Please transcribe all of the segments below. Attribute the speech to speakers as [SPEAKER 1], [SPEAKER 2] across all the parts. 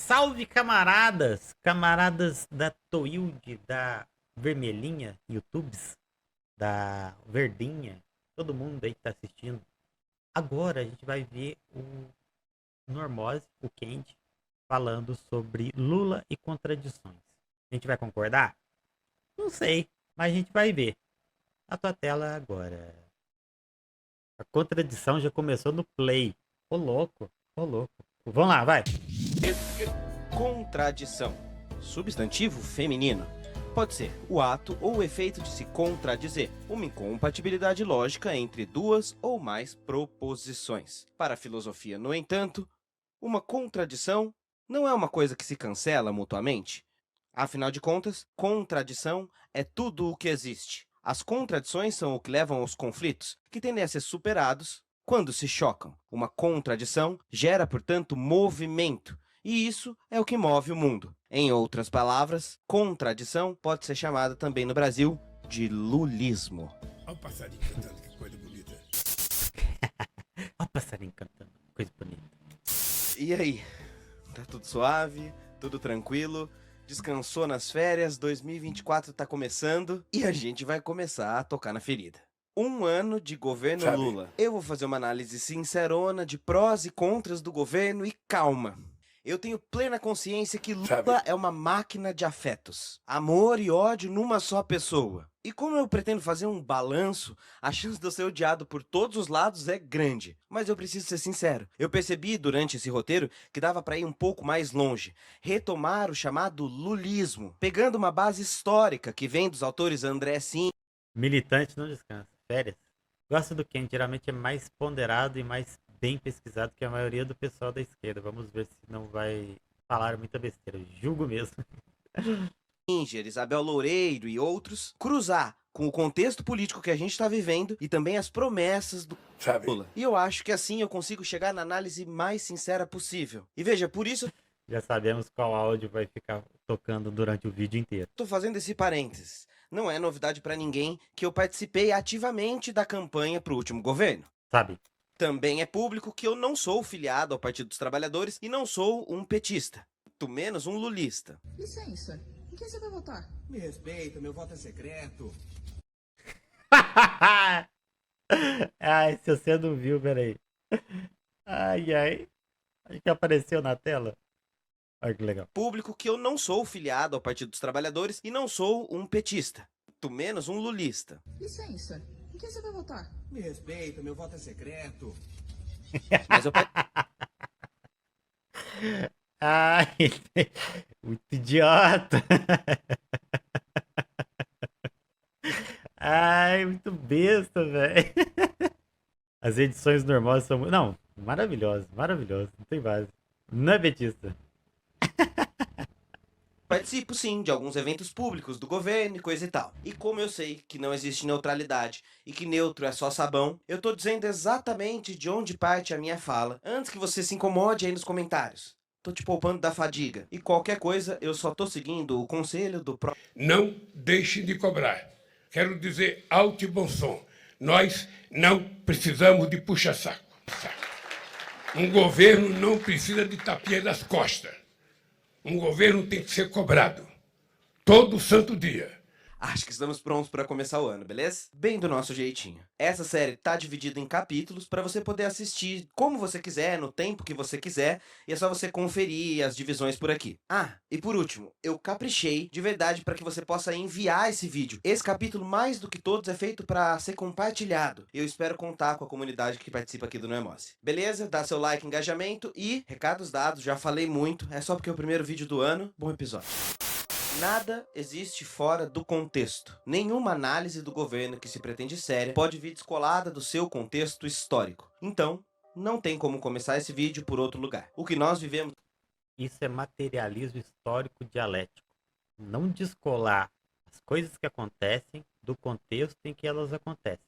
[SPEAKER 1] Salve, camaradas! Camaradas da Toilde, da Vermelhinha, YouTubes, da Verdinha, todo mundo aí que tá assistindo. Agora a gente vai ver o Normose, o Kendi, falando sobre Lula e contradições. A gente vai concordar? Não sei, mas a gente vai ver. A tua tela agora. A contradição já começou no play. Ô louco, ô louco. Vamos lá, vai.
[SPEAKER 2] Contradição. Substantivo feminino. Pode ser o ato ou o efeito de se contradizer, uma incompatibilidade lógica entre duas ou mais proposições. Para a filosofia, no entanto, uma contradição não é uma coisa que se cancela mutuamente. Afinal de contas, contradição é tudo o que existe. As contradições são o que levam aos conflitos, que tendem a ser superados quando se chocam. Uma contradição gera, portanto, movimento, e isso é o que move o mundo. Em outras palavras, contradição pode ser chamada também no Brasil de lulismo.
[SPEAKER 3] Olha o passarinho cantando, que coisa bonita.
[SPEAKER 1] Ó o passarinho cantando, coisa bonita.
[SPEAKER 2] E aí? Tá tudo suave? Tudo tranquilo? Descansou nas férias? 2024 tá começando e a gente vai começar a tocar na ferida. Um ano de governo
[SPEAKER 3] Sabe.
[SPEAKER 2] Lula. Eu vou fazer uma análise sincerona de prós e contras do governo e calma. Eu tenho plena consciência que Lula
[SPEAKER 3] Sabe.
[SPEAKER 2] é uma máquina de afetos. Amor e ódio numa só pessoa. E como eu pretendo fazer um balanço, a chance de eu ser odiado por todos os lados é grande. Mas eu preciso ser sincero. Eu percebi durante esse roteiro que dava para ir um pouco mais longe. Retomar o chamado lulismo, pegando uma base histórica que vem dos autores André Sim.
[SPEAKER 1] Militante não descansa. Férias. Gosto do Ken, geralmente é mais ponderado e mais bem pesquisado que a maioria do pessoal da esquerda. Vamos ver se não vai falar muita besteira. Julgo mesmo.
[SPEAKER 2] Singer, Isabel Loureiro e outros, cruzar com o contexto político que a gente está vivendo e também as promessas do
[SPEAKER 3] Sabe.
[SPEAKER 2] Lula. E eu acho que assim eu consigo chegar na análise mais sincera possível. E veja, por isso
[SPEAKER 1] Já sabemos qual áudio vai ficar tocando durante o vídeo inteiro.
[SPEAKER 2] tô fazendo esse parênteses. Não é novidade para ninguém que eu participei ativamente da campanha pro último governo.
[SPEAKER 1] Sabe?
[SPEAKER 2] Também é público que eu não sou filiado ao Partido dos Trabalhadores e não sou um petista, muito menos um lulista.
[SPEAKER 4] Licença, em quem você vai votar?
[SPEAKER 5] Me respeita, meu voto é secreto.
[SPEAKER 1] Ai, se você não viu, peraí. Ai, ai. Acho que apareceu na tela. Olha que legal.
[SPEAKER 2] Público que eu não sou filiado ao Partido dos Trabalhadores e não sou um petista, muito menos um lulista.
[SPEAKER 4] Licença, em quem você vai votar?
[SPEAKER 5] Me respeita, meu voto é secreto.
[SPEAKER 2] Mas eu
[SPEAKER 1] Ai, muito idiota. Ai, muito besta, velho. As edições normais são. Não, maravilhosas, maravilhosas. Não tem base. Não é petista.
[SPEAKER 2] participo sim de alguns eventos públicos do governo e coisa e tal. E como eu sei que não existe neutralidade e que neutro é só sabão, eu tô dizendo exatamente de onde parte a minha fala, antes que você se incomode aí nos comentários. Tô te poupando da fadiga. E qualquer coisa, eu só tô seguindo o conselho do próprio.
[SPEAKER 3] Não deixe de cobrar. Quero dizer alto e bom som. Nós não precisamos de puxa-saco. Um governo não precisa de tapinha nas costas. Um governo tem que ser cobrado. Todo santo dia.
[SPEAKER 2] Acho que estamos prontos para começar o ano, beleza? Bem do nosso jeitinho. Essa série tá dividida em capítulos para você poder assistir como você quiser, no tempo que você quiser, e é só você conferir as divisões por aqui. Ah, e por último, eu caprichei de verdade para que você possa enviar esse vídeo. Esse capítulo, mais do que todos, é feito para ser compartilhado. Eu espero contar com a comunidade que participa aqui do Noemose. Beleza? Dá seu like, engajamento e recados dados, já falei muito, é só porque é o primeiro vídeo do ano. Bom episódio. Nada existe fora do contexto. Nenhuma análise do governo que se pretende séria pode vir descolada do seu contexto histórico. Então, não tem como começar esse vídeo por outro lugar. O que nós vivemos
[SPEAKER 1] Isso é materialismo histórico dialético. Não descolar as coisas que acontecem do contexto em que elas acontecem.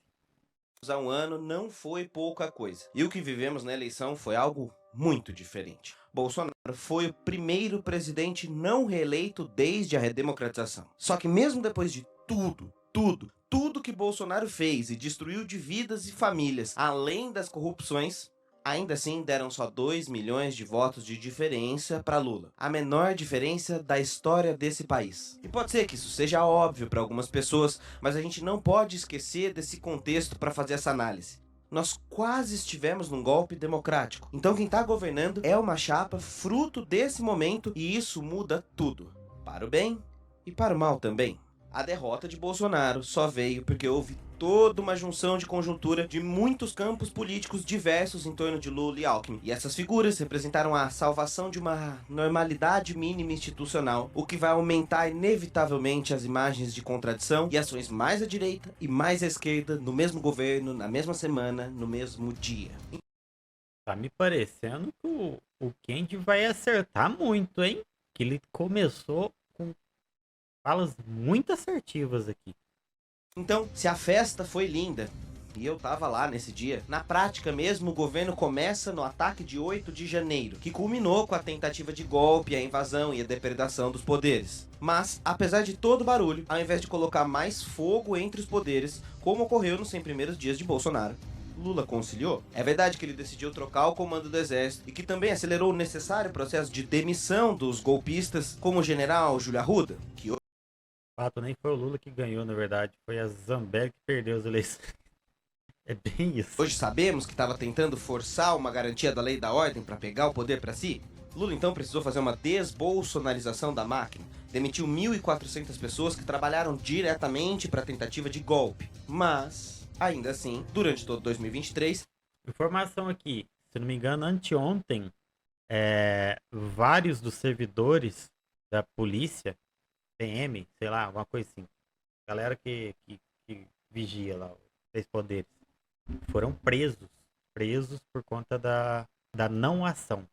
[SPEAKER 2] há um ano não foi pouca coisa. E o que vivemos na eleição foi algo muito diferente. Bolsonaro foi o primeiro presidente não reeleito desde a redemocratização. Só que mesmo depois de tudo que Bolsonaro fez e destruiu de vidas e famílias, além das corrupções, Ainda assim, deram só 2 milhões de votos de diferença para Lula, a menor diferença da história desse país. E pode ser que isso seja óbvio para algumas pessoas, mas a gente não pode esquecer desse contexto para fazer essa análise. Nós quase estivemos num golpe democrático. Então quem está governando é uma chapa fruto desse momento e isso muda tudo. Para o bem e para o mal também. A derrota de Bolsonaro só veio porque houve toda uma junção de conjuntura de muitos campos políticos diversos em torno de Lula e Alckmin. E essas figuras representaram a salvação de uma normalidade mínima institucional, o que vai aumentar inevitavelmente as imagens de contradição e ações mais à direita e mais à esquerda no mesmo governo, na mesma semana, no mesmo dia.
[SPEAKER 1] Tá me parecendo que o Kendi vai acertar muito, hein? Que ele começou com falas muito assertivas aqui.
[SPEAKER 2] Então, se a festa foi linda, e eu tava lá nesse dia, na prática mesmo o governo começa no ataque de 8 de janeiro, que culminou com a tentativa de golpe, a invasão e a depredação dos poderes. Mas, apesar de todo o barulho, ao invés de colocar mais fogo entre os poderes, como ocorreu nos 100 primeiros dias de Bolsonaro, Lula conciliou. É verdade que ele decidiu trocar o comando do exército e que também acelerou o necessário processo de demissão dos golpistas, como o general Júlio Arruda, que
[SPEAKER 1] Fato, nem foi o Lula que ganhou, na verdade. Foi a Zambelli que perdeu as eleições. É bem isso.
[SPEAKER 2] hoje sabemos que estava tentando forçar uma garantia da lei e da ordem para pegar o poder para si. Lula então precisou fazer uma desbolsonarização da máquina. Demitiu 1.400 pessoas que trabalharam diretamente para a tentativa de golpe. Mas, ainda assim, durante todo 2023,
[SPEAKER 1] Informação aqui. Se não me engano, anteontem, vários dos servidores da polícia, PM, sei lá, alguma coisa assim. Galera que vigia lá, os 3 poderes. Foram presos por conta da não ação.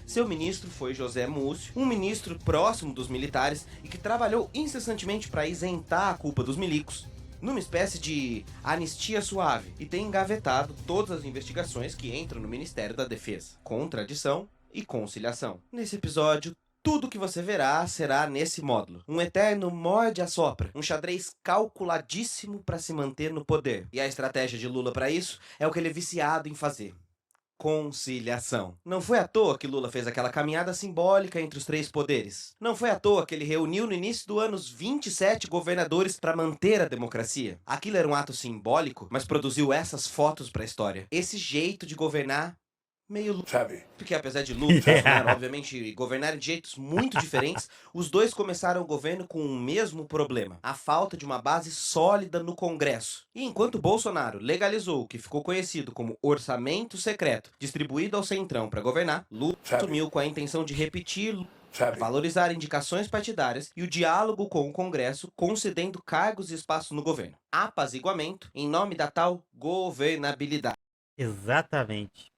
[SPEAKER 2] seu ministro foi José Múcio, um ministro próximo dos militares e que trabalhou incessantemente para isentar a culpa dos milicos, numa espécie de anistia suave, e tem engavetado todas as investigações que entram no Ministério da Defesa, contradição e conciliação. Nesse episódio, tudo que você verá será nesse módulo. Um eterno morde-a-sopra, um xadrez calculadíssimo para se manter no poder. E a estratégia de Lula para isso é o que ele é viciado em fazer: conciliação. Não foi à toa que Lula fez aquela caminhada simbólica entre os 3 poderes. Não foi à toa que ele reuniu no início do ano os 27 governadores para manter a democracia. Aquilo era um ato simbólico, mas produziu essas fotos para a história. Esse jeito de governar meio Lula.
[SPEAKER 3] Sabe?
[SPEAKER 2] Porque apesar de Lula e Bolsonaro, obviamente, governarem de jeitos muito diferentes, os dois começaram o governo com o mesmo problema: a falta de uma base sólida no Congresso. E enquanto Bolsonaro legalizou o que ficou conhecido como orçamento secreto, distribuído ao Centrão para governar, Lula assumiu com a intenção de repetir,
[SPEAKER 3] Sabe?
[SPEAKER 2] valorizar indicações partidárias e o diálogo com o Congresso, concedendo cargos e espaços no governo. Apaziguamento em nome da tal governabilidade.
[SPEAKER 1] Exatamente.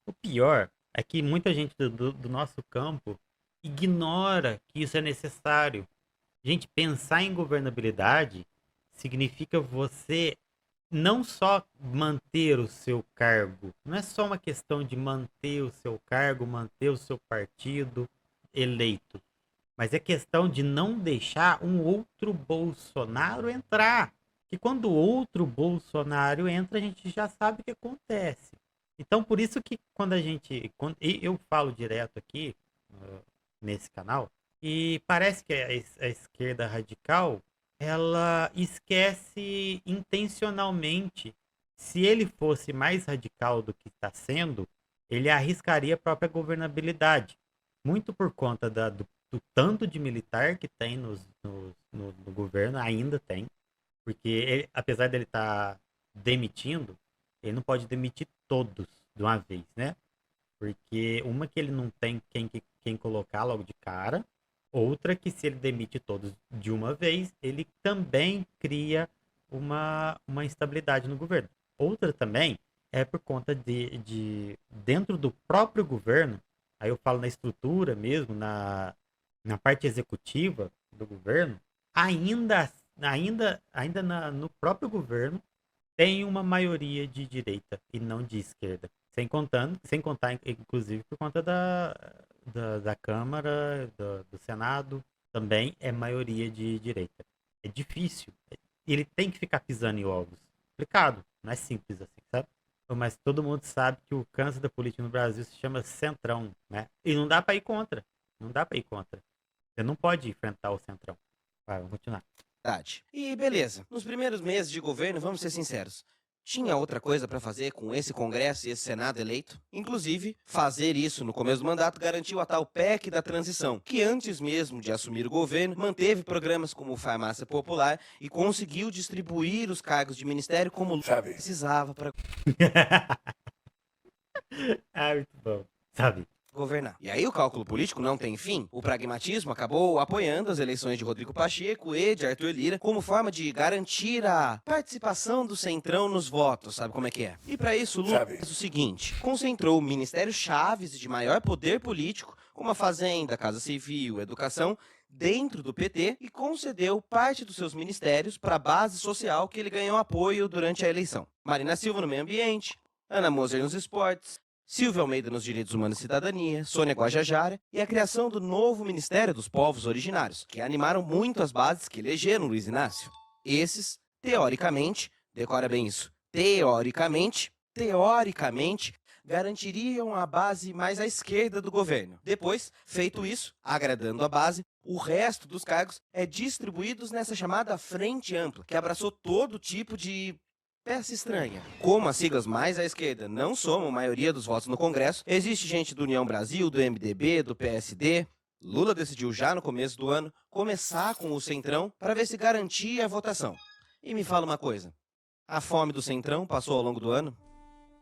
[SPEAKER 1] O pior é que muita gente do nosso campo ignora que isso é necessário. Gente, pensar em governabilidade significa você não só manter o seu cargo, não é só uma questão de manter o seu cargo, manter o seu partido eleito, mas é questão de não deixar um outro Bolsonaro entrar. E quando outro Bolsonaro entra, a gente já sabe o que acontece. Então, por isso que eu falo direto aqui nesse canal, e parece que a esquerda radical, ela esquece intencionalmente. Se ele fosse mais radical do que está sendo, ele arriscaria a própria governabilidade. Muito por conta do tanto de militar que tem no governo, ainda tem. Porque ele, apesar dele estar demitindo, ele não pode demitir todos de uma vez, né? Porque uma que ele não tem quem colocar logo de cara, outra que se ele demite todos de uma vez, ele também cria uma instabilidade no governo. Outra também é por conta de dentro do próprio governo, aí eu falo na estrutura mesmo, na parte executiva do governo, ainda no próprio governo tem uma maioria de direita e não de esquerda. Sem contar, inclusive, por conta da Câmara, do Senado, também é maioria de direita. É difícil. Ele tem que ficar pisando em ovos. Complicado. Não é simples assim, sabe? Mas todo mundo sabe que o câncer da política no Brasil se chama Centrão, né? E não dá pra ir contra. Não dá pra ir contra. Você não pode enfrentar o Centrão. Vai, vamos continuar.
[SPEAKER 2] Verdade. E beleza, nos primeiros meses de governo, vamos ser sinceros, tinha outra coisa para fazer com esse Congresso e esse Senado eleito? Inclusive, fazer isso no começo do mandato garantiu a tal PEC da transição, que antes mesmo de assumir o governo, manteve programas como Farmácia Popular e conseguiu distribuir os cargos de ministério como Lula
[SPEAKER 3] Sabe?
[SPEAKER 2] precisava para
[SPEAKER 1] Ah, muito bom. Sabe?
[SPEAKER 2] governar. E aí o cálculo político não tem fim. O pragmatismo acabou apoiando as eleições de Rodrigo Pacheco e de Arthur Lira como forma de garantir a participação do Centrão nos votos, sabe como é que é? E para isso Lula
[SPEAKER 3] Sabe.
[SPEAKER 2] fez o seguinte, concentrou ministérios chaves de maior poder político, como a Fazenda, Casa Civil, Educação, dentro do PT e concedeu parte dos seus ministérios para a base social que ele ganhou apoio durante a eleição. Marina Silva no meio ambiente, Ana Moser nos esportes, Silvia Almeida nos Direitos Humanos e Cidadania, Sônia Guajajara e a criação do novo Ministério dos Povos Originários, que animaram muito as bases que elegeram Luiz Inácio. Esses, teoricamente, decora bem isso, teoricamente, garantiriam a base mais à esquerda do governo. Depois, feito isso, agradando a base, o resto dos cargos é distribuídos nessa chamada Frente Ampla, que abraçou todo tipo de peça estranha. Como as siglas mais à esquerda não somam a maioria dos votos no Congresso, existe gente do União Brasil, do MDB, do PSD. Lula decidiu já no começo do ano começar com o Centrão para ver se garantia a votação. E me fala uma coisa, a fome do Centrão passou ao longo do ano?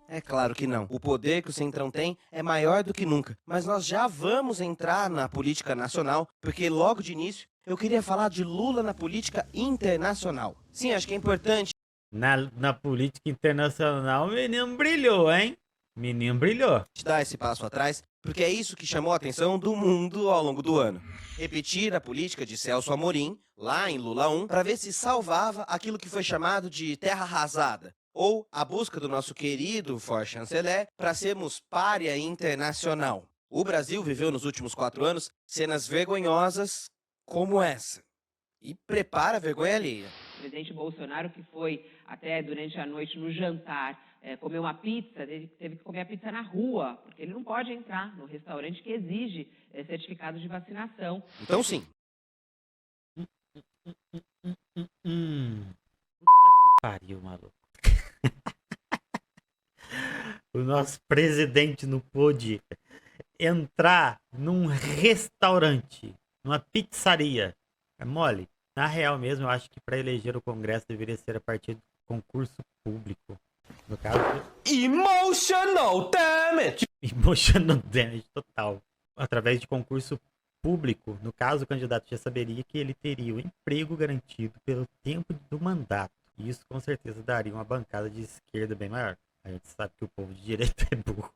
[SPEAKER 2] É claro que não. O poder que o Centrão tem é maior do que nunca. Mas nós já vamos entrar na política nacional, porque logo de início eu queria falar de Lula na política internacional. Sim, acho que é importante
[SPEAKER 1] Na política internacional, o menino brilhou, hein? Menino brilhou.
[SPEAKER 2] dar esse passo atrás, porque é isso que chamou a atenção do mundo ao longo do ano. Repetir a política de Celso Amorim, lá em Lula 1, para ver se salvava aquilo que foi chamado de terra arrasada, ou a busca do nosso querido chanceler para sermos pária internacional. O Brasil viveu nos últimos 4 anos cenas vergonhosas como essa. E prepara a vergonha alheia.
[SPEAKER 6] O presidente Bolsonaro, que foi até durante a noite no jantar comer uma pizza, teve que comer a pizza na rua, porque ele não pode entrar no restaurante que exige certificado de vacinação.
[SPEAKER 2] Então sim,
[SPEAKER 1] Puta que pariu, maluco. O nosso presidente não pôde entrar num restaurante, numa pizzaria. É mole? Na real mesmo, eu acho que para eleger o Congresso deveria ser a partir do concurso público. No caso,
[SPEAKER 2] emotional damage.
[SPEAKER 1] emotional damage total. Através de concurso público, no caso, o candidato já saberia que ele teria o emprego garantido pelo tempo do mandato. E isso com certeza daria uma bancada de esquerda bem maior. A gente sabe que o povo de direita é burro.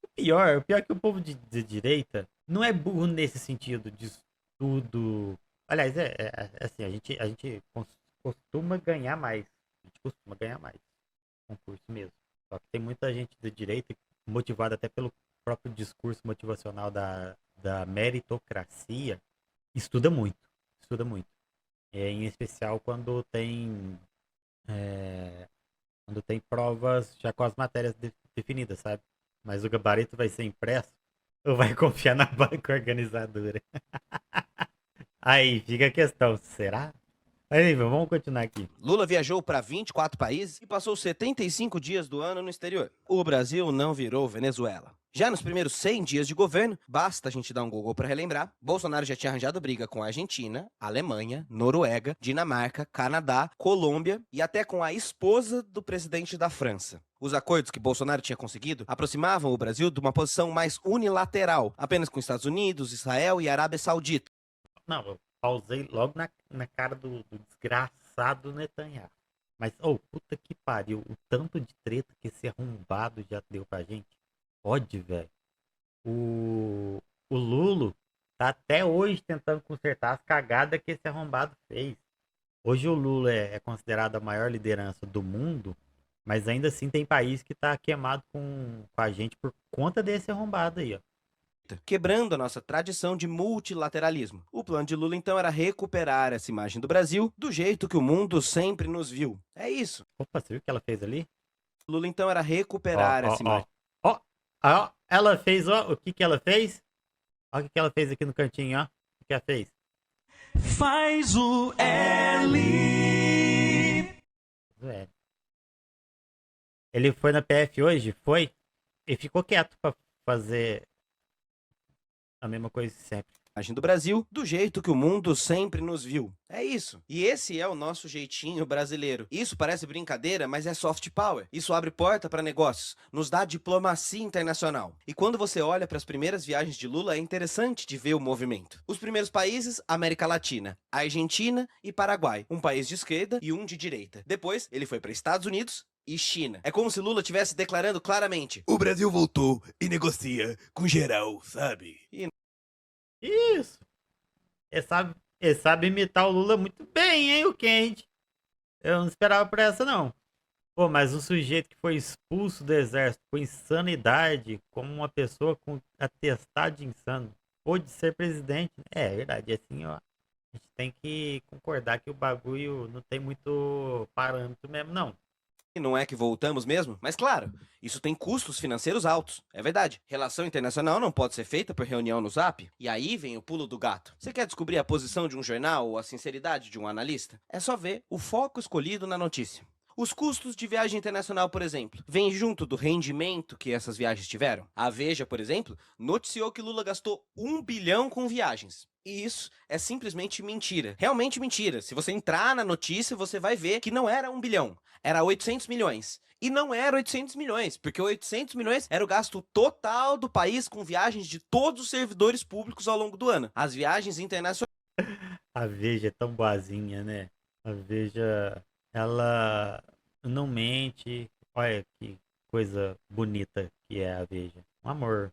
[SPEAKER 1] O pior é que o povo de direita não é burro nesse sentido de estudo. Aliás, assim, a gente costuma ganhar mais. A gente costuma ganhar mais. Concurso mesmo. Só que tem muita gente de direita motivada até pelo próprio discurso motivacional da meritocracia. Estuda muito. Estuda muito. Em especial quando tem provas já com as matérias definidas, sabe? Mas o gabarito vai ser impresso ou vai confiar na banca organizadora? Aí fica a questão, será? Aí, vamos continuar aqui.
[SPEAKER 2] Lula viajou para 24 países e passou 75 dias do ano no exterior. O Brasil não virou Venezuela. Já nos primeiros 100 dias de governo, basta a gente dar um Google para relembrar, Bolsonaro já tinha arranjado briga com a Argentina, Alemanha, Noruega, Dinamarca, Canadá, Colômbia e até com a esposa do presidente da França. Os acordos que Bolsonaro tinha conseguido aproximavam o Brasil de uma posição mais unilateral, apenas com Estados Unidos, Israel e Arábia Saudita.
[SPEAKER 1] Não, eu pausei logo na cara do desgraçado Netanyahu. Mas, puta que pariu, o tanto de treta que esse arrombado já deu pra gente. Pode, velho. O Lulo tá até hoje tentando consertar as cagadas que esse arrombado fez. Hoje o Lula é considerado a maior liderança do mundo, mas ainda assim tem país que tá queimado com a gente por conta desse arrombado aí, ó.
[SPEAKER 2] quebrando a nossa tradição de multilateralismo. O plano de Lula, então, era recuperar essa imagem do Brasil do jeito que o mundo sempre nos viu. É isso.
[SPEAKER 1] Opa, você viu o que ela fez ali?
[SPEAKER 2] Lula, então, era
[SPEAKER 1] Ó,
[SPEAKER 2] recuperar essa
[SPEAKER 1] ó,
[SPEAKER 2] imagem.
[SPEAKER 1] ó. Ó, ela fez, ó, o que que ela fez? Olha o que que ela fez aqui no cantinho, ó. O que ela fez?
[SPEAKER 7] Faz o L.
[SPEAKER 1] É. Ele foi na PF hoje, foi, e ficou quieto pra fazer a mesma coisa de sempre.
[SPEAKER 2] Imagem do Brasil do jeito que o mundo sempre nos viu. É isso. E esse é o nosso jeitinho brasileiro. Isso parece brincadeira, mas é soft power. Isso abre porta para negócios, nos dá diplomacia internacional. E quando você olha para as primeiras viagens de Lula, é interessante de ver o movimento. Os primeiros países, América Latina, Argentina e Paraguai. Um país de esquerda e um de direita. Depois, ele foi para Estados Unidos e China. É como se Lula estivesse declarando claramente:
[SPEAKER 5] O Brasil voltou e negocia com geral, sabe?
[SPEAKER 1] Isso. Ele sabe imitar o Lula muito bem, hein, o Kennedy. Eu não esperava por essa, não. Pô, mas o sujeito que foi expulso do exército por insanidade, como uma pessoa com atestado de insano, pôde ser presidente. É verdade, assim, ó. A gente tem que concordar que o bagulho não tem muito parâmetro mesmo, não.
[SPEAKER 2] E não é que voltamos mesmo? Mas claro, isso tem custos financeiros altos. É verdade. Relação internacional não pode ser feita por reunião no Zap. E aí vem o pulo do gato. Você quer descobrir a posição de um jornal ou a sinceridade de um analista? É só ver o foco escolhido na notícia. Os custos de viagem internacional, por exemplo, vêm junto do rendimento que essas viagens tiveram. A Veja, por exemplo, noticiou que Lula gastou 1 bilhão com viagens. E isso é simplesmente mentira. Realmente mentira. Se você entrar na notícia, você vai ver que não era 1 bilhão. Era 800 milhões. E não era 800 milhões, porque 800 milhões era o gasto total do país com viagens de todos os servidores públicos ao longo do ano. As viagens internacionais.
[SPEAKER 1] A Veja é tão boazinha, né? A Veja, ela não mente. Olha que coisa bonita que é a Veja. Um amor.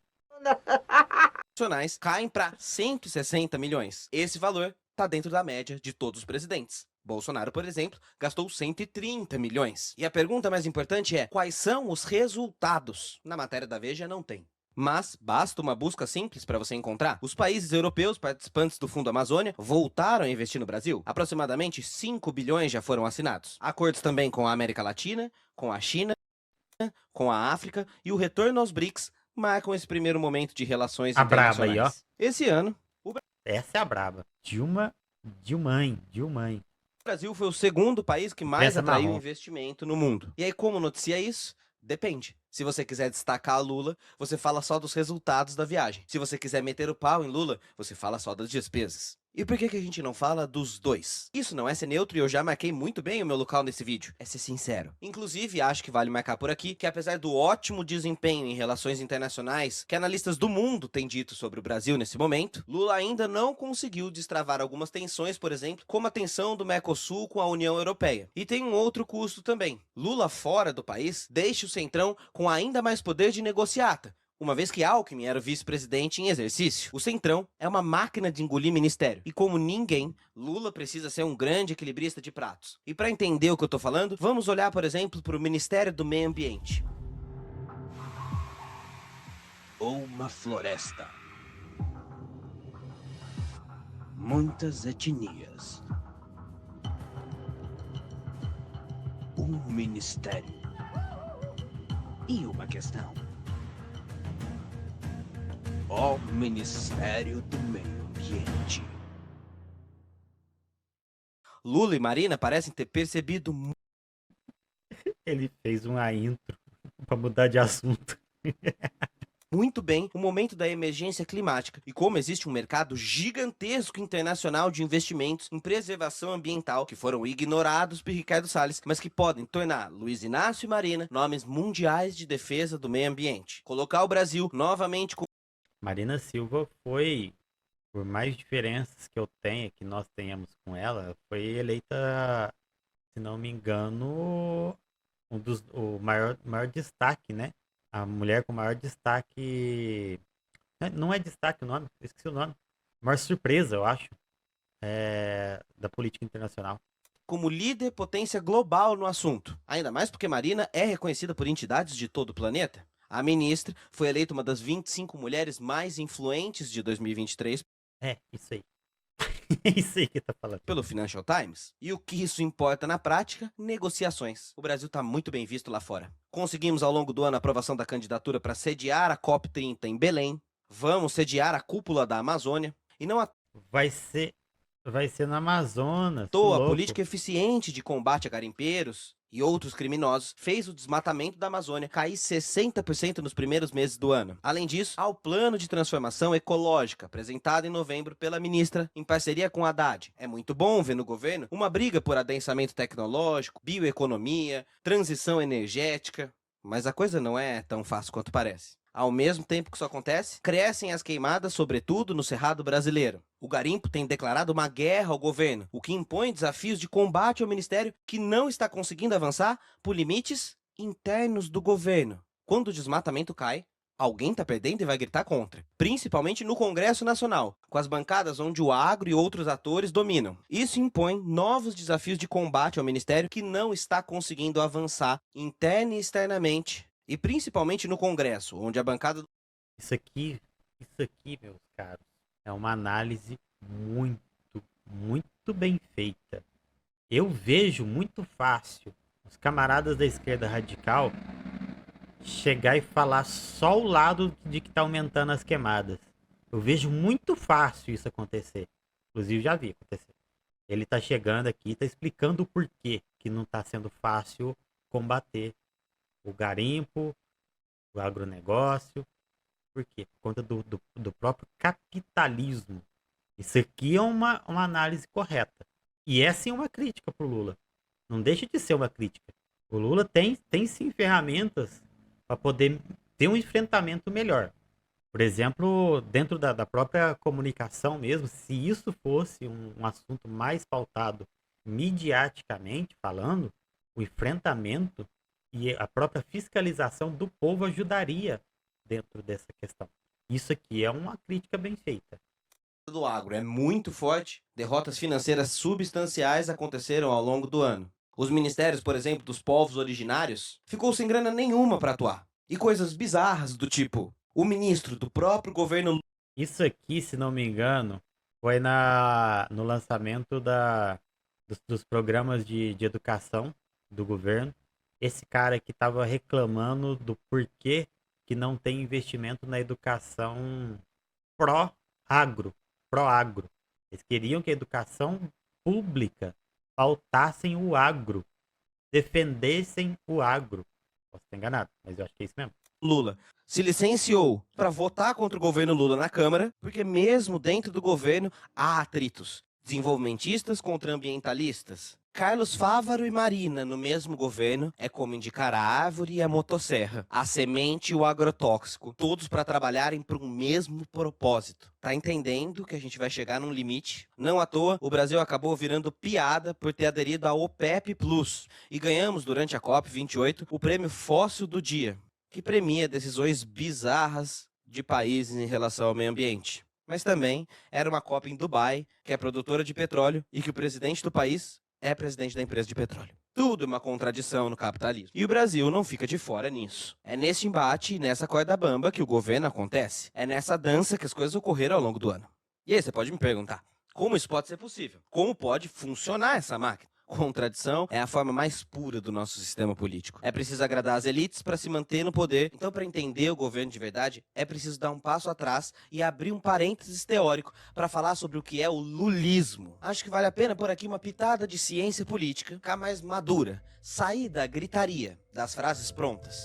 [SPEAKER 2] Caem para 160 milhões. Esse valor está dentro da média de todos os presidentes. Bolsonaro, por exemplo, gastou 130 milhões. E a pergunta mais importante é: quais são os resultados? Na matéria da Veja não tem. Mas basta uma busca simples para você encontrar. Os países europeus participantes do Fundo Amazônia voltaram a investir no Brasil. Aproximadamente 5 bilhões já foram assinados. Acordos também com a América Latina, com a China, com a África, e o retorno aos BRICS marcam esse primeiro momento de relações
[SPEAKER 1] A braba
[SPEAKER 2] internacionais.
[SPEAKER 1] aí, ó.
[SPEAKER 2] Esse ano,
[SPEAKER 1] Essa é a braba. Dilma.
[SPEAKER 2] o Brasil foi o segundo país que mais
[SPEAKER 1] Peça
[SPEAKER 2] atraiu
[SPEAKER 1] marrom.
[SPEAKER 2] investimento no mundo. E aí, como noticia isso? Depende. Se você quiser destacar Lula, você fala só dos resultados da viagem. Se você quiser meter o pau em Lula, você fala só das despesas. E por que a gente não fala dos dois? Isso não é ser neutro e eu já marquei muito bem o meu local nesse vídeo. É ser sincero. Inclusive, acho que vale marcar por aqui que apesar do ótimo desempenho em relações internacionais que analistas do mundo têm dito sobre o Brasil nesse momento, Lula ainda não conseguiu destravar algumas tensões, por exemplo, como a tensão do Mercosul com a União Europeia. E tem um outro custo também. Lula fora do país deixa o Centrão com ainda mais poder de negociata, uma vez que Alckmin era o vice-presidente em exercício. O Centrão é uma máquina de engolir ministério. E como ninguém, Lula precisa ser um grande equilibrista de pratos. E para entender o que eu tô falando, vamos olhar, por exemplo, para o Ministério do Meio Ambiente.
[SPEAKER 7] Ou uma floresta. Muitas etnias. Um ministério. E uma questão. O Ministério do Meio Ambiente.
[SPEAKER 2] Lula e Marina parecem ter percebido
[SPEAKER 1] Ele fez uma intro pra mudar de assunto.
[SPEAKER 2] muito bem o momento da emergência climática e como existe um mercado gigantesco internacional de investimentos em preservação ambiental que foram ignorados por Ricardo Salles, mas que podem tornar Luiz Inácio e Marina nomes mundiais de defesa do meio ambiente. Colocar o Brasil novamente com
[SPEAKER 1] Marina Silva foi, por mais diferenças que eu tenha, que nós tenhamos com ela, foi eleita, se não me engano, o maior destaque, né? A mulher com maior destaque. Não é destaque o nome, eu esqueci o nome. Maior surpresa, eu acho, da política internacional.
[SPEAKER 2] como líder potência global no assunto. Ainda mais porque Marina é reconhecida por entidades de todo o planeta. A ministra foi eleita uma das 25 mulheres mais influentes de 2023
[SPEAKER 1] É, isso aí. É isso aí que tá falando.
[SPEAKER 2] pelo Financial Times. E o que isso importa na prática? Negociações. O Brasil está muito bem visto lá fora. Conseguimos ao longo do ano a aprovação da candidatura para sediar a COP30 em Belém. Vamos sediar a cúpula da Amazônia. E não à
[SPEAKER 1] Vai ser no Amazonas.
[SPEAKER 2] toa, a
[SPEAKER 1] louco.
[SPEAKER 2] política eficiente de combate a garimpeiros e outros criminosos fez o desmatamento da Amazônia cair 60% nos primeiros meses do ano. Além disso, há o plano de transformação ecológica, apresentado em novembro pela ministra em parceria com a Haddad. É muito bom ver no governo uma briga por adensamento tecnológico, bioeconomia, transição energética, mas a coisa não é tão fácil quanto parece. Ao mesmo tempo que isso acontece, crescem as queimadas, sobretudo no Cerrado brasileiro. O garimpo tem declarado uma guerra ao governo, o que impõe desafios de combate ao ministério que não está conseguindo avançar por limites internos do governo. Quando o desmatamento cai, alguém está perdendo e vai gritar contra. Principalmente no Congresso Nacional, com as bancadas onde o agro e outros atores dominam. Isso impõe novos desafios de combate ao ministério que não está conseguindo avançar interna e externamente. E principalmente no Congresso, onde a bancada
[SPEAKER 1] Isso aqui, meus caros, é uma análise muito bem feita. Eu vejo muito fácil os camaradas da esquerda radical chegar e falar só o lado de que tá aumentando as queimadas. Eu vejo muito fácil isso acontecer. Inclusive já vi acontecer. Ele tá chegando aqui, tá explicando o porquê que não tá sendo fácil combater o garimpo, o agronegócio. Por quê? Por conta do próprio capitalismo. Isso aqui é uma análise correta. E é sim uma crítica pro Lula. Não deixa de ser uma crítica. O Lula tem sim ferramentas para poder ter um enfrentamento melhor. Por exemplo, dentro da própria comunicação mesmo, se isso fosse um assunto mais pautado midiaticamente falando, o enfrentamento e a própria fiscalização do povo ajudaria dentro dessa questão. Isso aqui é uma crítica bem feita.
[SPEAKER 2] do agro é muito forte, derrotas financeiras substanciais aconteceram ao longo do ano. Os ministérios, por exemplo, dos povos originários, ficou sem grana nenhuma para atuar. E coisas bizarras do tipo, o ministro do próprio governo...
[SPEAKER 1] Isso aqui, se não me engano, foi no lançamento dos programas de educação do governo. Esse cara que estava reclamando do porquê que não tem investimento na educação pró-agro. Eles queriam que a educação pública pautassem o agro, defendessem o agro. Posso estar enganado, mas eu acho que é isso mesmo.
[SPEAKER 2] Lula se licenciou para votar contra o governo Lula na Câmara, porque mesmo dentro do governo há atritos. Desenvolvimentistas contra ambientalistas. Carlos Fávaro e Marina no mesmo governo é como indicar a árvore e a motosserra, a semente e o agrotóxico, todos para trabalharem para um mesmo propósito. Tá entendendo que a gente vai chegar num limite? Não à toa, o Brasil acabou virando piada por ter aderido à OPEP Plus e ganhamos durante a COP28 o prêmio Fóssil do Dia, que premia decisões bizarras de países em relação ao meio ambiente. Mas também era uma COP em Dubai, que é produtora de petróleo, e que o presidente do país é presidente da empresa de petróleo. Tudo uma contradição no capitalismo. E o Brasil não fica de fora nisso. É nesse embate e nessa corda bamba que o governo acontece. É nessa dança que as coisas ocorreram ao longo do ano. E aí você pode me perguntar, como isso pode ser possível? Como pode funcionar essa máquina? Contradição é a forma mais pura do nosso sistema político. É preciso agradar as elites para se manter no poder. Então, para entender o governo de verdade, é preciso dar um passo atrás e abrir um parênteses teórico para falar sobre o que é o lulismo. Acho que vale a pena pôr aqui uma pitada de ciência política, ficar mais madura, sair da gritaria, das frases prontas.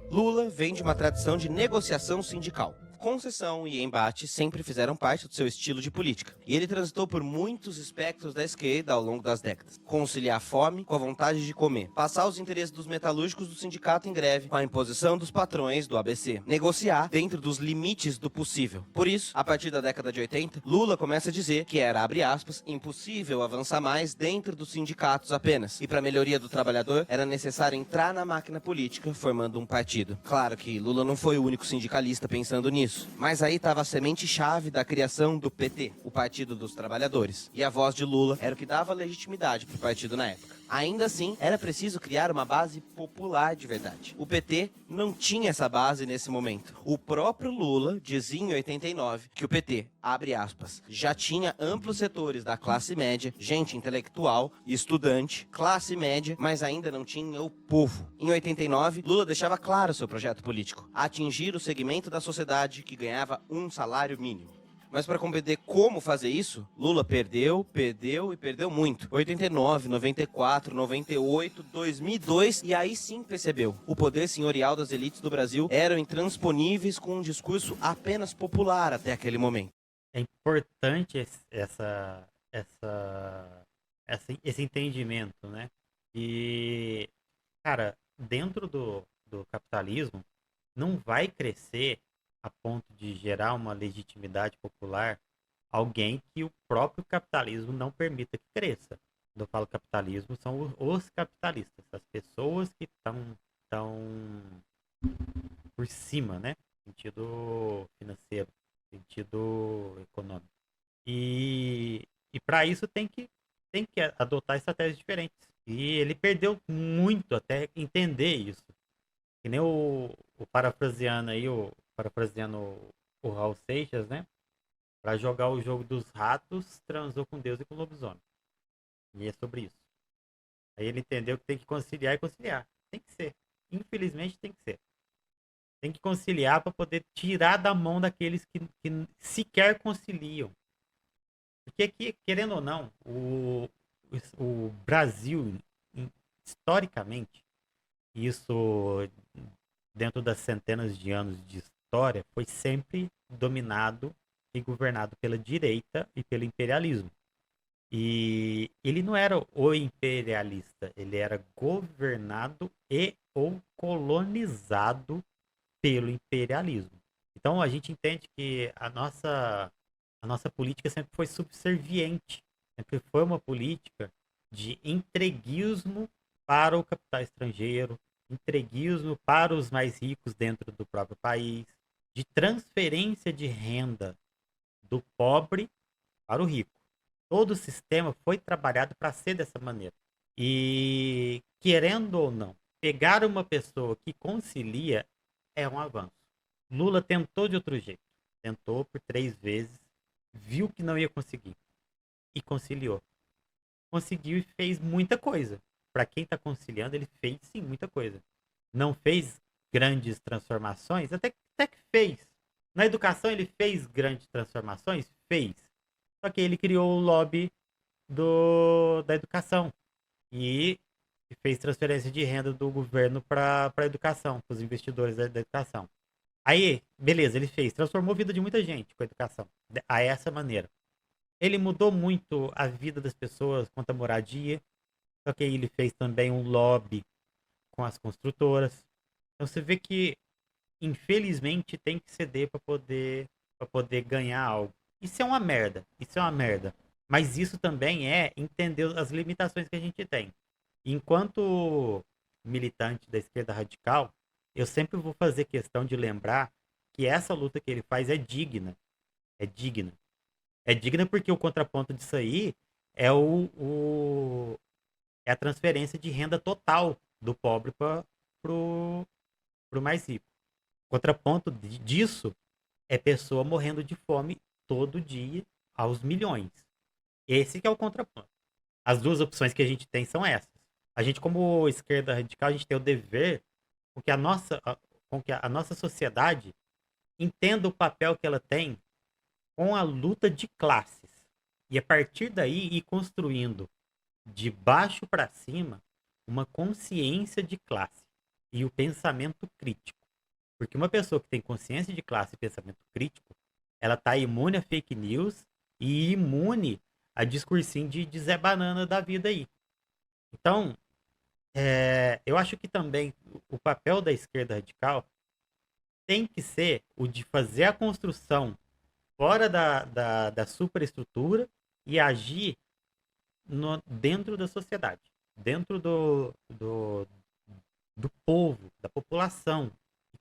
[SPEAKER 2] Lula vem de uma tradição de negociação sindical. Concessão e embate sempre fizeram parte do seu estilo de política. E ele transitou por muitos espectros da esquerda ao longo das décadas. Conciliar a fome com a vontade de comer. Passar os interesses dos metalúrgicos do sindicato em greve com a imposição dos patrões do ABC. Negociar dentro dos limites do possível. Por isso, a partir da década de 80, Lula começa a dizer que era, abre aspas, impossível avançar mais dentro dos sindicatos apenas. E para a melhoria do trabalhador, era necessário entrar na máquina política formando um partido. Claro que Lula não foi o único sindicalista pensando nisso. Mas aí estava a semente-chave da criação do PT, o Partido dos Trabalhadores. E a voz de Lula era o que dava legitimidade para o partido na época. Ainda assim, era preciso criar uma base popular de verdade. O PT não tinha essa base nesse momento. O próprio Lula dizia em 89 que o PT, abre aspas, já tinha amplos setores da classe média, gente intelectual, estudante, classe média, mas ainda não tinha o povo. Em 89, Lula deixava claro seu projeto político: atingir o segmento da sociedade que ganhava um salário mínimo. Mas para compreender como fazer isso, Lula perdeu e perdeu muito. 89, 94, 98, 2002, e aí sim percebeu. O poder senhorial das elites do Brasil eram intransponíveis com um discurso apenas popular até aquele momento.
[SPEAKER 1] É importante esse entendimento, né? E, cara, dentro do capitalismo, não vai crescer a ponto de gerar uma legitimidade popular alguém que o próprio capitalismo não permita que cresça. Quando eu falo capitalismo, são os capitalistas, as pessoas que estão por cima, né? Sentido financeiro, sentido econômico. E para isso tem que adotar estratégias diferentes. E ele perdeu muito até entender isso. Que nem o parafraseando aí, parafraseando o Raul Seixas, né? Para jogar o jogo dos ratos, transou com Deus e com o lobisomem. E é sobre isso. Aí ele entendeu que tem que conciliar e conciliar. Tem que ser. Infelizmente tem que ser. Tem que conciliar para poder tirar da mão daqueles que sequer conciliam. Porque aqui, querendo ou não, o Brasil, historicamente, isso dentro das centenas de anos de história, foi sempre dominado e governado pela direita e pelo imperialismo. E ele não era o imperialista, ele era governado e ou colonizado pelo imperialismo. Então a gente entende que a nossa política sempre foi subserviente, sempre foi uma política de entreguismo para o capital estrangeiro, entreguismo para os mais ricos dentro do próprio país, de transferência de renda do pobre para o rico. Todo o sistema foi trabalhado para ser dessa maneira. E, querendo ou não, pegar uma pessoa que concilia é um avanço. Lula tentou de outro jeito. Tentou por 3 vezes, viu que não ia conseguir e conciliou. Conseguiu e fez muita coisa. Para quem está conciliando, ele fez sim muita coisa. Não fez grandes transformações, até que fez. Na educação ele fez grandes transformações? Fez. Só que ele criou o lobby da educação. E fez transferência de renda do governo para a educação, para os investidores da educação. Aí, beleza, ele fez. Transformou a vida de muita gente com a educação. A essa maneira. Ele mudou muito a vida das pessoas quanto à moradia. Só que aí ele fez também um lobby com as construtoras. Então você vê que, infelizmente, tem que ceder para poder ganhar algo. Isso é uma merda. Isso é uma merda. Mas isso também é entender as limitações que a gente tem. Enquanto militante da esquerda radical, eu sempre vou fazer questão de lembrar que essa luta que ele faz é digna. É digna. É digna porque o contraponto disso aí é é a transferência de renda total do pobre para pro mais rico. O contraponto disso é pessoa morrendo de fome todo dia aos milhões. Esse que é o contraponto. As duas opções que a gente tem são essas. A gente, como esquerda radical, a gente tem o dever com que a nossa sociedade entenda o papel que ela tem com a luta de classes. E a partir daí ir construindo de baixo para cima uma consciência de classe e o pensamento crítico. Porque uma pessoa que tem consciência de classe e pensamento crítico, ela tá imune a fake news e imune a discursinho de Zé Banana da vida aí. Então, eu acho que também o papel da esquerda radical tem que ser o de fazer a construção fora da superestrutura e agir dentro da sociedade, dentro do povo, da população,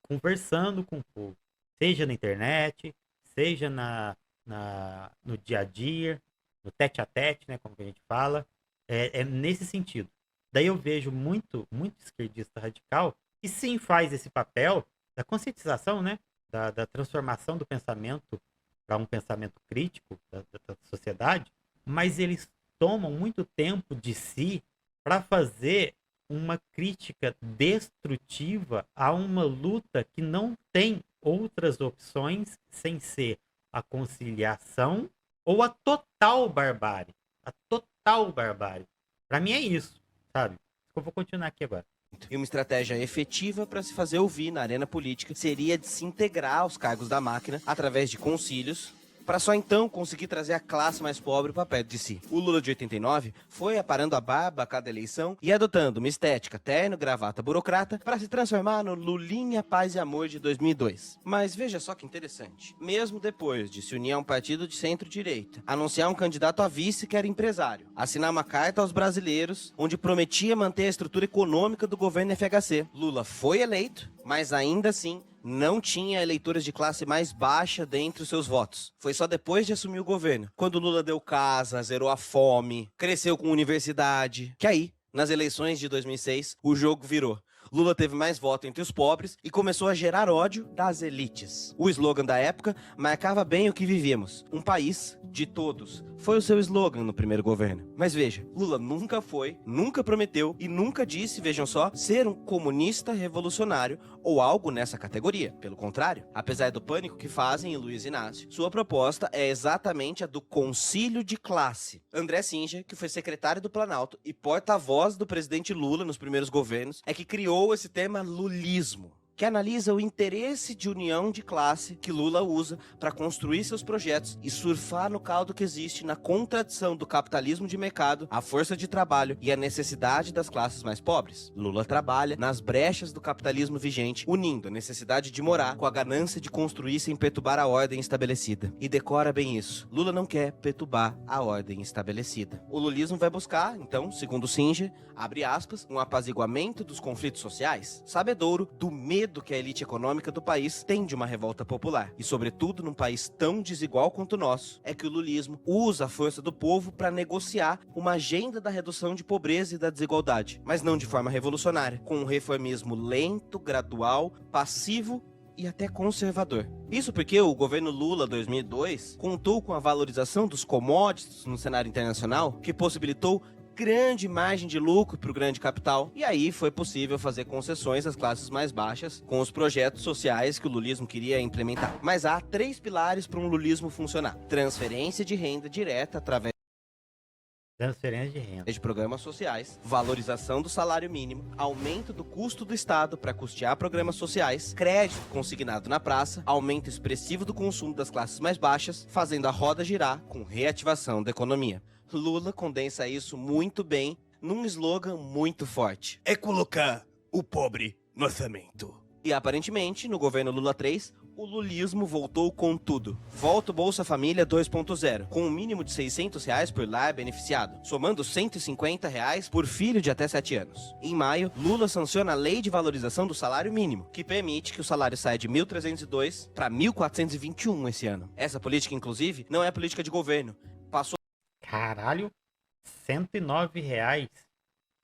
[SPEAKER 1] conversando com o povo, seja na internet, seja no dia a dia, no tete a tete, né, como que a gente fala, é nesse sentido. Daí eu vejo muito esquerdista radical que sim faz esse papel da conscientização, né? Da transformação do pensamento para um pensamento crítico da sociedade, mas eles tomam muito tempo de si para fazer uma crítica destrutiva a uma luta que não tem outras opções sem ser a conciliação ou a total barbárie. A total barbárie. Para mim é isso, sabe? Eu vou continuar aqui agora.
[SPEAKER 2] E uma estratégia efetiva para se fazer ouvir na arena política seria de se integrar aos cargos da máquina através de concílios, para só então conseguir trazer a classe mais pobre para perto de si. O Lula de 89 foi aparando a barba a cada eleição e adotando uma estética terno, gravata, burocrata para se transformar no Lulinha Paz e Amor de 2002. Mas veja só que interessante. Mesmo depois de se unir a um partido de centro-direita, anunciar um candidato a vice que era empresário, assinar uma carta aos brasileiros onde prometia manter a estrutura econômica do governo FHC, Lula foi eleito, mas ainda assim não tinha eleitores de classe mais baixa dentre os seus votos. Foi só depois de assumir o governo, quando Lula deu casa, zerou a fome, cresceu com universidade, que aí, nas eleições de 2006, o jogo virou. Lula teve mais voto entre os pobres e começou a gerar ódio das elites. O slogan da época marcava bem o que vivíamos. Um país de todos. Foi o seu slogan no primeiro governo. Mas veja, Lula nunca foi, nunca prometeu e nunca disse, vejam só, ser um comunista revolucionário ou algo nessa categoria. Pelo contrário, apesar do pânico que fazem em Luiz Inácio, sua proposta é exatamente a do concílio de classe. André Singer, que foi secretário do Planalto e porta-voz do presidente Lula nos primeiros governos, é que criou esse tema lulismo, que analisa o interesse de união de classe que Lula usa para construir seus projetos e surfar no caldo que existe na contradição do capitalismo de mercado, a força de trabalho e a necessidade das classes mais pobres. Lula trabalha nas brechas do capitalismo vigente, unindo a necessidade de morar com a ganância de construir sem perturbar a ordem estabelecida. E decora bem isso. Lula não quer perturbar a ordem estabelecida. O lulismo vai buscar, então, segundo Singer, abre aspas, um apaziguamento dos conflitos sociais, sabedouro do medo que a elite econômica do país tem de uma revolta popular. E sobretudo num país tão desigual quanto o nosso, é que o lulismo usa a força do povo para negociar uma agenda da redução de pobreza e da desigualdade, mas não de forma revolucionária, com um reformismo lento, gradual, passivo e até conservador. Isso porque o governo Lula 2002 contou com a valorização dos commodities no cenário internacional, que possibilitou grande margem de lucro para o grande capital, e aí foi possível fazer concessões às classes mais baixas com os projetos sociais que o lulismo queria implementar. Mas há 3 pilares para um lulismo funcionar: transferência de renda direta através
[SPEAKER 1] Transferência de renda.
[SPEAKER 2] de programas sociais, valorização do salário mínimo, aumento do custo do Estado para custear programas sociais, crédito consignado na praça, aumento expressivo do consumo das classes mais baixas, fazendo a roda girar com reativação da economia. Lula condensa isso muito bem num slogan muito forte.
[SPEAKER 5] É colocar o pobre no orçamento.
[SPEAKER 2] E aparentemente, no governo Lula 3, o lulismo voltou com tudo. Volta o Bolsa Família 2.0, com um mínimo de R$600 por lar beneficiado, somando R$150 por filho de até 7 anos. Em maio, Lula sanciona a Lei de Valorização do Salário Mínimo, que permite que o salário saia de 1.302 para 1.421 esse ano. Essa política, inclusive, não é política de governo. Passou
[SPEAKER 1] Caralho, R$109.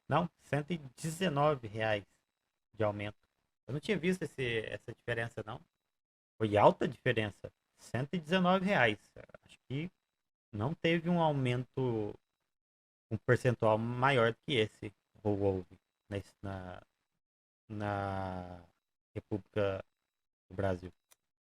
[SPEAKER 1] Não, R$119 de aumento. Eu não tinha visto essa diferença, não. Foi alta a diferença. R$119. Acho que não teve um aumento, um percentual maior do que esse houve na República do Brasil.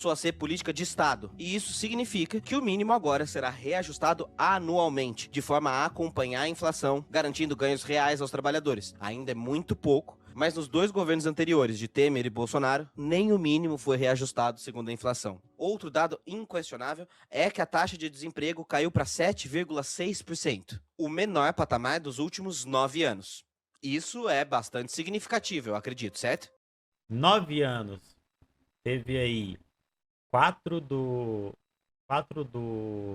[SPEAKER 2] a ser política de Estado. E isso significa que o mínimo agora será reajustado anualmente, de forma a acompanhar a inflação, garantindo ganhos reais aos trabalhadores. Ainda é muito pouco, mas nos 2 governos anteriores, de Temer e Bolsonaro, nem o mínimo foi reajustado segundo a inflação. Outro dado inquestionável é que a taxa de desemprego caiu para 7,6%, o menor patamar dos últimos 9 anos. Isso é bastante significativo, eu acredito, certo?
[SPEAKER 1] 9 anos. Teve aí 4 do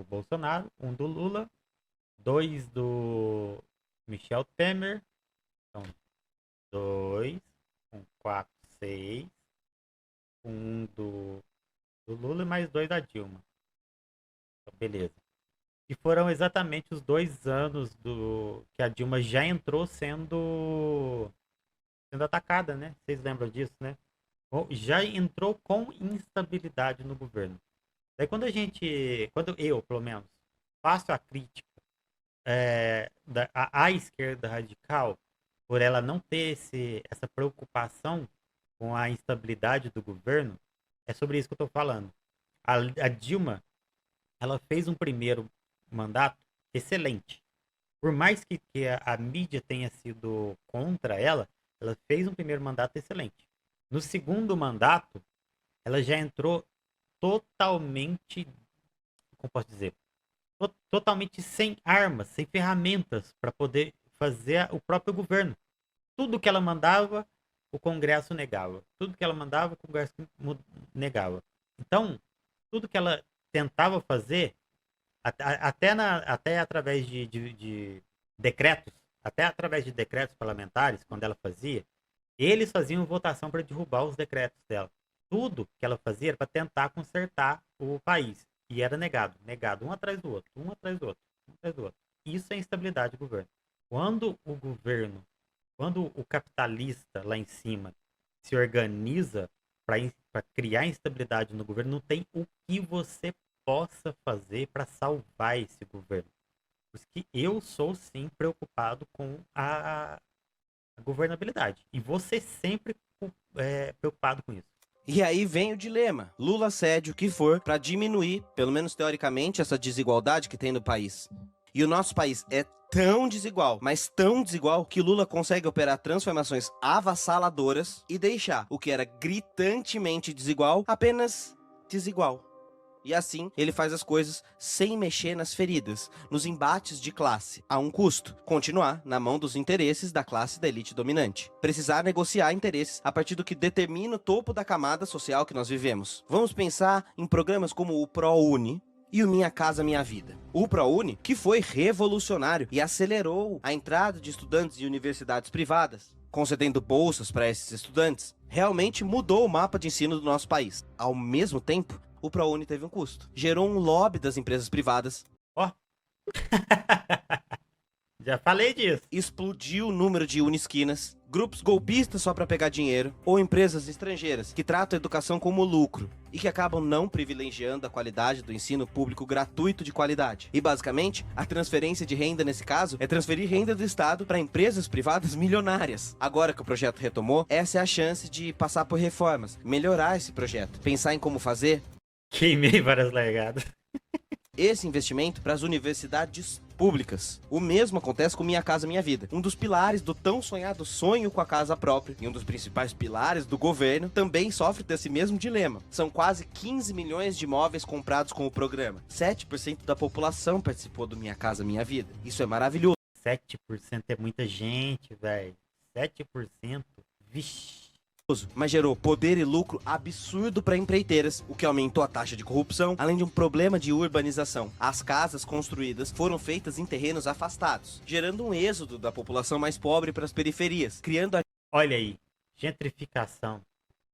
[SPEAKER 1] Bolsonaro, 1 do Lula, 2 do Michel Temer, então 2, 4, 6, 1 do Lula e mais 2 da Dilma. Então, beleza. E foram exatamente os 2 anos que a Dilma já entrou sendo atacada, né? Vocês lembram disso, né? Já entrou com instabilidade no governo. Daí quando eu, pelo menos, faço a crítica à esquerda radical, por ela não ter essa preocupação com a instabilidade do governo, é sobre isso que eu estou falando. A Dilma, ela fez um primeiro mandato excelente. Por mais que a mídia tenha sido contra ela fez um primeiro mandato excelente. No segundo mandato, ela já entrou totalmente, como posso dizer, totalmente sem armas, sem ferramentas para poder fazer o próprio governo. Tudo que ela mandava, o Congresso negava. Tudo que ela mandava, o Congresso negava. Então, tudo que ela tentava fazer, até através de decretos, até através de decretos parlamentares, quando ela fazia, eles faziam votação para derrubar os decretos dela. Tudo que ela fazia era para tentar consertar o país. E era negado, um atrás do outro, um atrás do outro, um atrás do outro. Isso é instabilidade do governo. Quando o governo, quando o capitalista lá em cima se organiza para criar instabilidade no governo, não tem o que você possa fazer para salvar esse governo. Porque eu sou sim preocupado com a governabilidade. E você sempre preocupado com isso.
[SPEAKER 2] E aí vem o dilema. Lula cede o que for para diminuir, pelo menos teoricamente, essa desigualdade que tem no país. E o nosso país é tão desigual, mas tão desigual, que Lula consegue operar transformações avassaladoras e deixar o que era gritantemente desigual apenas desigual. E assim, ele faz as coisas sem mexer nas feridas, nos embates de classe, a um custo. Continuar na mão dos interesses da classe da elite dominante. Precisar negociar interesses a partir do que determina o topo da camada social que nós vivemos. Vamos pensar em programas como o ProUni e o Minha Casa Minha Vida. O ProUni, que foi revolucionário e acelerou a entrada de estudantes de universidades privadas, concedendo bolsas para esses estudantes, realmente mudou o mapa de ensino do nosso país. Ao mesmo tempo, o ProUni teve um custo. Gerou um lobby das empresas privadas.
[SPEAKER 1] Ó. Já falei disso.
[SPEAKER 2] Explodiu o número de unisquinas, grupos golpistas só para pegar dinheiro, ou empresas estrangeiras que tratam a educação como lucro e que acabam não privilegiando a qualidade do ensino público gratuito de qualidade. E basicamente, a transferência de renda nesse caso é transferir renda do Estado para empresas privadas milionárias. Agora que o projeto retomou, essa é a chance de passar por reformas, melhorar esse projeto, pensar em como fazer.
[SPEAKER 1] Queimei várias largadas.
[SPEAKER 2] Esse investimento para as universidades públicas. O mesmo acontece com Minha Casa Minha Vida. Um dos pilares do tão sonhado sonho com a casa própria e um dos principais pilares do governo também sofre desse mesmo dilema. São quase 15 milhões de imóveis comprados com o programa. 7% da população participou do Minha Casa Minha Vida. Isso é maravilhoso.
[SPEAKER 1] 7% é muita gente, velho. 7%. Vixe.
[SPEAKER 2] Mas gerou poder e lucro absurdo para empreiteiras, o que aumentou a taxa de corrupção, além de um problema de urbanização. As casas construídas foram feitas em terrenos afastados, gerando um êxodo da população mais pobre para as periferias, criando a...
[SPEAKER 1] Olha aí, gentrificação.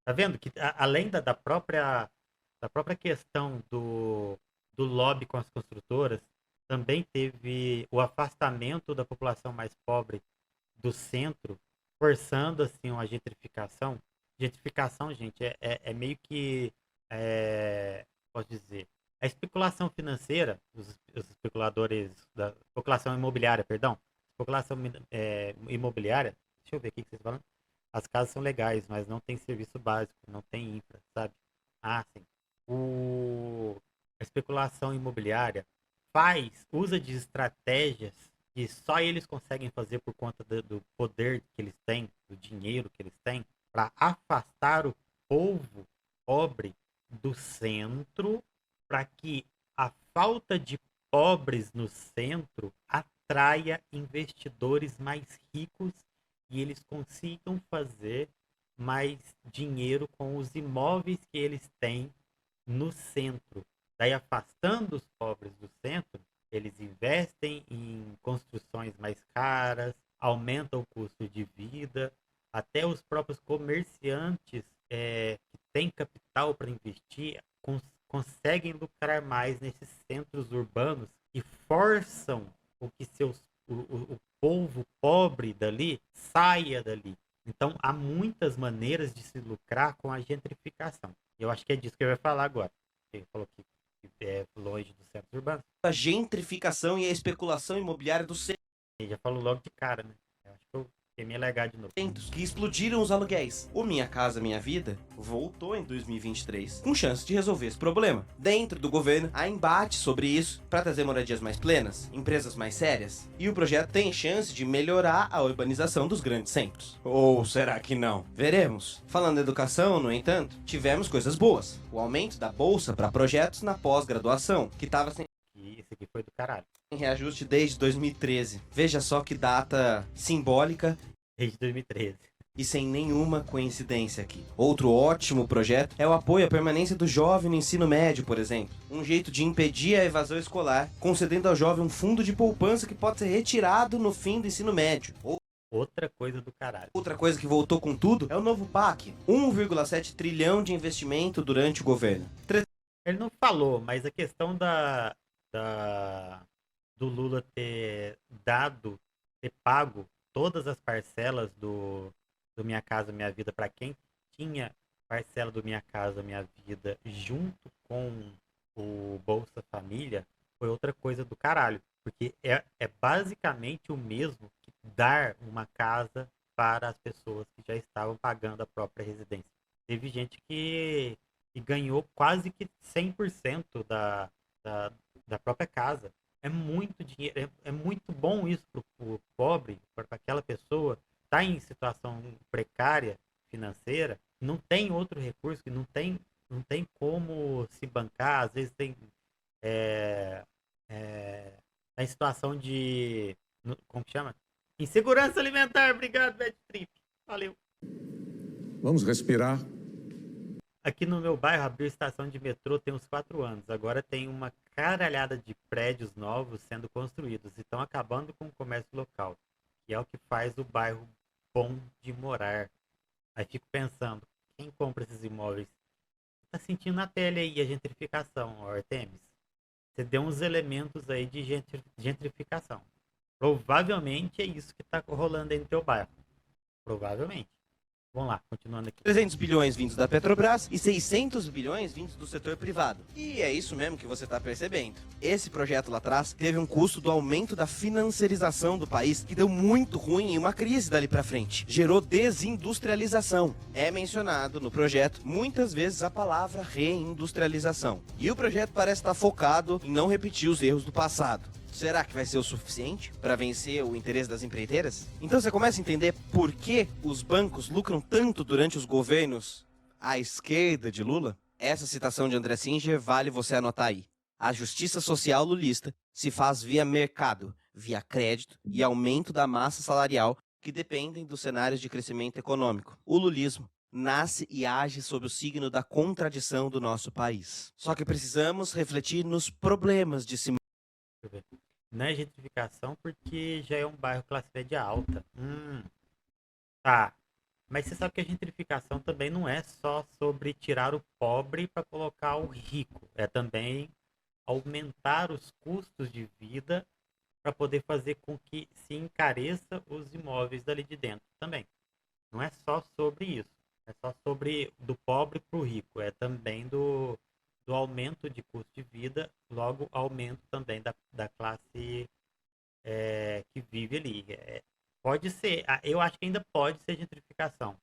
[SPEAKER 1] Tá vendo que além da própria questão do lobby com as construtoras, também teve o afastamento da população mais pobre do centro, forçando assim uma gentrificação. Gentrificação, gente, é meio que, posso dizer, a especulação financeira, os especuladores da especulação imobiliária, perdão, especulação imobiliária, deixa eu ver aqui o que vocês falam. As casas são legais, mas não tem serviço básico, não tem infra, sabe? Ah, sim. A especulação imobiliária usa de estratégias que só eles conseguem fazer por conta do poder que eles têm, do dinheiro que eles têm, para afastar o povo pobre do centro, para que a falta de pobres no centro atraia investidores mais ricos e eles consigam fazer mais dinheiro com os imóveis que eles têm no centro. Daí, afastando os pobres do centro, eles investem em construções mais caras, aumentam o custo de vida, até os próprios comerciantes que têm capital para investir conseguem lucrar mais nesses centros urbanos e forçam que o povo pobre dali saia dali. Então, há muitas maneiras de se lucrar com a gentrificação. Eu acho que é disso que eu ia falar agora. Ele falou que é longe dos centros urbanos.
[SPEAKER 2] A gentrificação e a especulação imobiliária dos
[SPEAKER 1] Ele já falou logo de cara, né? Eu acho que eu queimei legal de novo.
[SPEAKER 2] centros que explodiram os aluguéis. O Minha Casa Minha Vida voltou em 2023 com chance de resolver esse problema. Dentro do governo, há embate sobre isso para trazer moradias mais plenas, empresas mais sérias, e o projeto tem chance de melhorar a urbanização dos grandes centros. Ou será que não? Veremos. Falando em educação, no entanto, tivemos coisas boas. O aumento da bolsa para projetos na pós-graduação, que estava sem
[SPEAKER 1] E esse aqui foi do caralho.
[SPEAKER 2] reajuste desde 2013. Veja só que data simbólica
[SPEAKER 1] Desde 2013.
[SPEAKER 2] e sem nenhuma coincidência aqui. Outro ótimo projeto é o apoio à permanência do jovem no ensino médio, por exemplo. Um jeito de impedir a evasão escolar, concedendo ao jovem um fundo de poupança que pode ser retirado no fim do ensino médio.
[SPEAKER 1] Outra coisa do caralho.
[SPEAKER 2] Outra coisa que voltou com tudo é o novo PAC. 1,7 trilhão de investimento durante o governo.
[SPEAKER 1] Ele não falou, mas a questão do Lula ter pago todas as parcelas do Minha Casa Minha Vida para quem tinha parcela do Minha Casa Minha Vida junto com o Bolsa Família foi outra coisa do caralho. Porque é basicamente o mesmo que dar uma casa para as pessoas que já estavam pagando a própria residência. Teve gente que ganhou quase que 100% da própria casa. É muito dinheiro, é muito bom isso para o pobre, para aquela pessoa que está em situação precária financeira, não tem outro recurso, não tem como se bancar, às vezes tem tá em situação de, como que chama? Insegurança alimentar. Obrigado, Bad Trip. Valeu.
[SPEAKER 8] Vamos respirar.
[SPEAKER 1] Aqui no meu bairro abriu estação de metrô tem uns 4 anos. Agora tem uma caralhada de prédios novos sendo construídos e estão acabando com o comércio local, que é o que faz o bairro bom de morar. Aí fico pensando, quem compra esses imóveis tá sentindo na pele aí a gentrificação, Artemis. Você deu uns elementos aí de gentrificação. Provavelmente é isso que tá rolando aí no teu bairro. Provavelmente. Vamos lá, continuando aqui.
[SPEAKER 2] 300 bilhões vindos da Petrobras e 600 bilhões vindos do setor privado. E é isso mesmo que você está percebendo. Esse projeto lá atrás teve um custo do aumento da financiarização do país, que deu muito ruim em uma crise dali para frente. Gerou desindustrialização. É mencionado no projeto muitas vezes a palavra reindustrialização. E o projeto parece estar focado em não repetir os erros do passado. Será que vai ser o suficiente para vencer o interesse das empreiteiras? Então você começa a entender por que os bancos lucram tanto durante os governos à esquerda de Lula? Essa citação de André Singer vale você anotar aí. A justiça social lulista se faz via mercado, via crédito e aumento da massa salarial que dependem dos cenários de crescimento econômico. O lulismo nasce e age sob o signo da contradição do nosso país. Só que precisamos refletir nos problemas de se...
[SPEAKER 1] Não é gentrificação porque já é um bairro classe média alta. Tá. Mas você sabe que a gentrificação também não é só sobre tirar o pobre para colocar o rico. É também aumentar os custos de vida para poder fazer com que se encareça os imóveis dali de dentro também. Não é só sobre isso. É só sobre do pobre para o rico. É também do aumento de custo de vida, logo aumento também da classe que vive ali. Pode ser, eu acho que ainda pode ser gentrificação.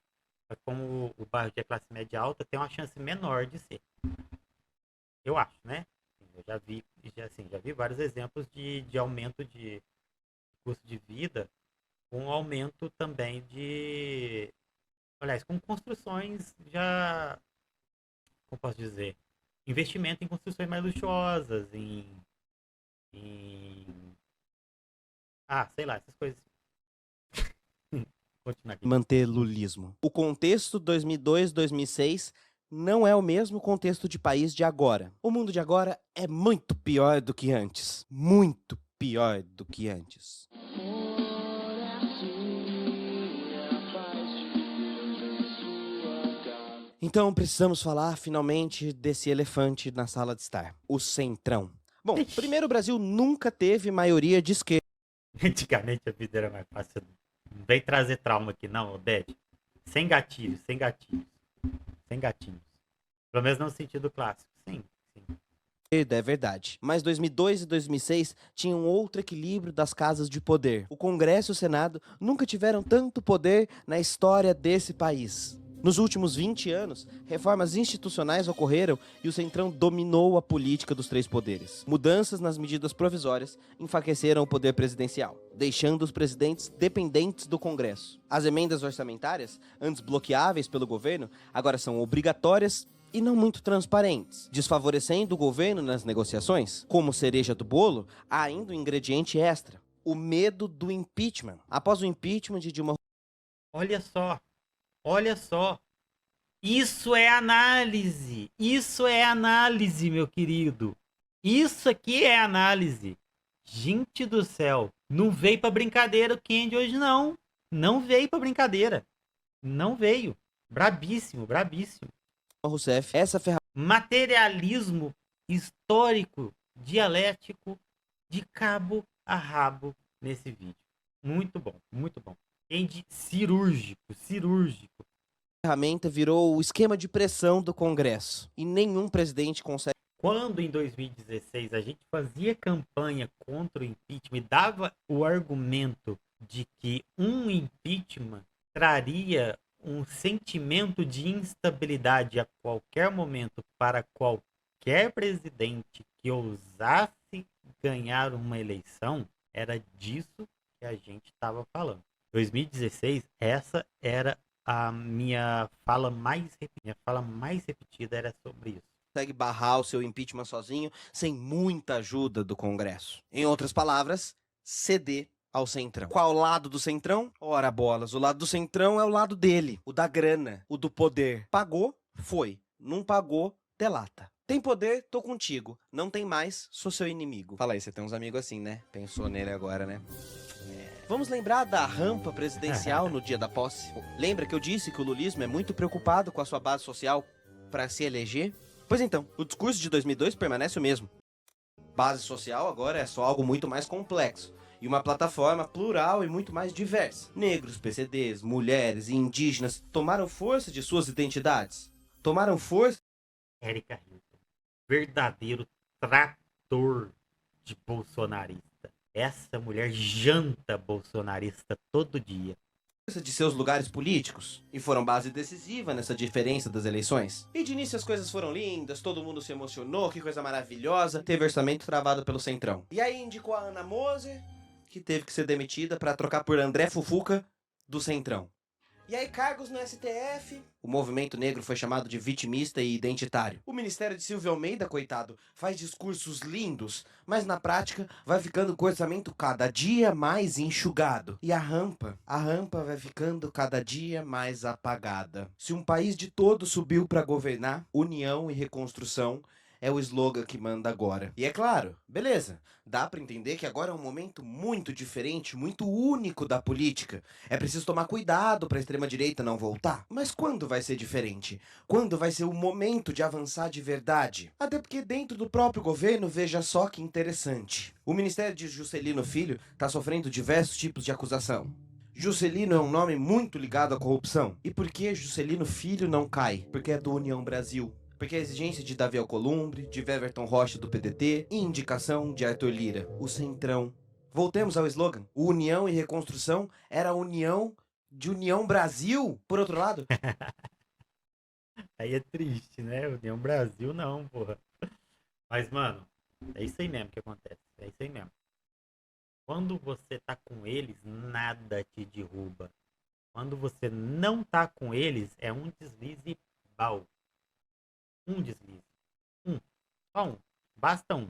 [SPEAKER 1] Mas como o bairro de classe média alta tem uma chance menor de ser. Eu acho, né? Eu já vi vários exemplos de aumento de custo de vida, com aumento também de... Aliás, com construções já... Como posso dizer? Investimento em construções mais luxuosas, sei lá, essas coisas. Continuar aqui.
[SPEAKER 2] Manter lulismo. O contexto 2002-2006 não é o mesmo contexto de país de agora. O mundo de agora é muito pior do que antes. Muito pior do que antes. Então precisamos falar finalmente desse elefante na sala de estar. O Centrão. Bom, primeiro o Brasil nunca teve maioria de esquerda.
[SPEAKER 1] Antigamente a vida era mais fácil. Não vem trazer trauma aqui, não, Odete. Sem gatilhos, sem gatilhos. Sem gatinhos. Pelo menos no sentido clássico. Sim, sim.
[SPEAKER 2] É verdade. Mas 2002 e 2006 tinham outro equilíbrio das casas de poder. O Congresso e o Senado nunca tiveram tanto poder na história desse país. Nos últimos 20 anos, reformas institucionais ocorreram e o Centrão dominou a política dos três poderes. Mudanças nas medidas provisórias enfraqueceram o poder presidencial, deixando os presidentes dependentes do Congresso. As emendas orçamentárias, antes bloqueáveis pelo governo, agora são obrigatórias e não muito transparentes, desfavorecendo o governo nas negociações. Como cereja do bolo, há ainda um ingrediente extra: o medo do impeachment. Após o impeachment de Dilma.
[SPEAKER 1] Olha só. Olha só. Isso é análise. Isso é análise, meu querido. Isso aqui é análise. Gente do céu. Não veio pra brincadeira o Kendi hoje, não. Não veio pra brincadeira. Não veio. Brabíssimo, brabíssimo.
[SPEAKER 2] Rousseff, essa ferramenta.
[SPEAKER 1] Materialismo histórico, dialético, de cabo a rabo nesse vídeo. Muito bom, muito bom. Cirúrgico, cirúrgico.
[SPEAKER 2] A ferramenta virou o esquema de pressão do Congresso e nenhum presidente consegue.
[SPEAKER 1] Quando em 2016 a gente fazia campanha contra o impeachment e dava o argumento de que um impeachment traria um sentimento de instabilidade a qualquer momento para qualquer presidente que ousasse ganhar uma eleição, era disso que a gente estava falando. 2016, essa era a minha fala mais repetida era sobre isso.
[SPEAKER 2] Consegue barrar o seu impeachment sozinho, sem muita ajuda do Congresso. Em outras palavras, ceder ao Centrão. Qual lado do Centrão? Ora bolas, o lado do Centrão é o lado dele, o da grana, o do poder. Pagou? Foi. Não pagou? Delata. Tem poder? Tô contigo. Não tem mais? Sou seu inimigo. Fala aí, você tem uns amigos assim, né? Pensou nele agora, né? Vamos lembrar da rampa presidencial no dia da posse? Lembra que eu disse que o lulismo é muito preocupado com a sua base social para se eleger? Pois então, o discurso de 2002 permanece o mesmo. Base social agora é só algo muito mais complexo e uma plataforma plural e muito mais diversa. Negros, PCDs, mulheres e indígenas tomaram força de suas identidades. Tomaram força.
[SPEAKER 1] Érica Hilton, verdadeiro trator de bolsonarista. Essa mulher janta bolsonarista todo dia.
[SPEAKER 2] De seus lugares políticos e foram base decisiva nessa diferença das eleições. E de início as coisas foram lindas, todo mundo se emocionou, que coisa maravilhosa, teve orçamento travado pelo Centrão. E aí indicou a Ana Moser, que teve que ser demitida para trocar por André Fufuca do Centrão. E aí cargos no STF, o movimento negro foi chamado de vitimista e identitário. O Ministério de Silvio Almeida, coitado, faz discursos lindos, mas na prática vai ficando com o orçamento cada dia mais enxugado. E a rampa vai ficando cada dia mais apagada. Se um país de todo subiu para governar, união e reconstrução é o slogan que manda agora. E é claro, beleza, dá pra entender que agora é um momento muito diferente, muito único da política. É preciso tomar cuidado pra extrema-direita não voltar. Mas quando vai ser diferente? Quando vai ser o momento de avançar de verdade? Até porque dentro do próprio governo, veja só que interessante. O Ministério de Juscelino Filho tá sofrendo diversos tipos de acusação. Juscelino é um nome muito ligado à corrupção. E por que Juscelino Filho não cai? Porque é do União Brasil. Porque a exigência de Davi Alcolumbre, de Weverton Rocha do PDT e indicação de Arthur Lira, o Centrão. Voltemos ao slogan. O União e Reconstrução era a união de União Brasil, por outro lado.
[SPEAKER 1] Aí é triste, né? União Brasil não, porra. Mas, mano, é isso aí mesmo que acontece. É isso aí mesmo. Quando você tá com eles, nada te derruba. Quando você não tá com eles, é um deslize bal. Um deslize. Só um. Basta um.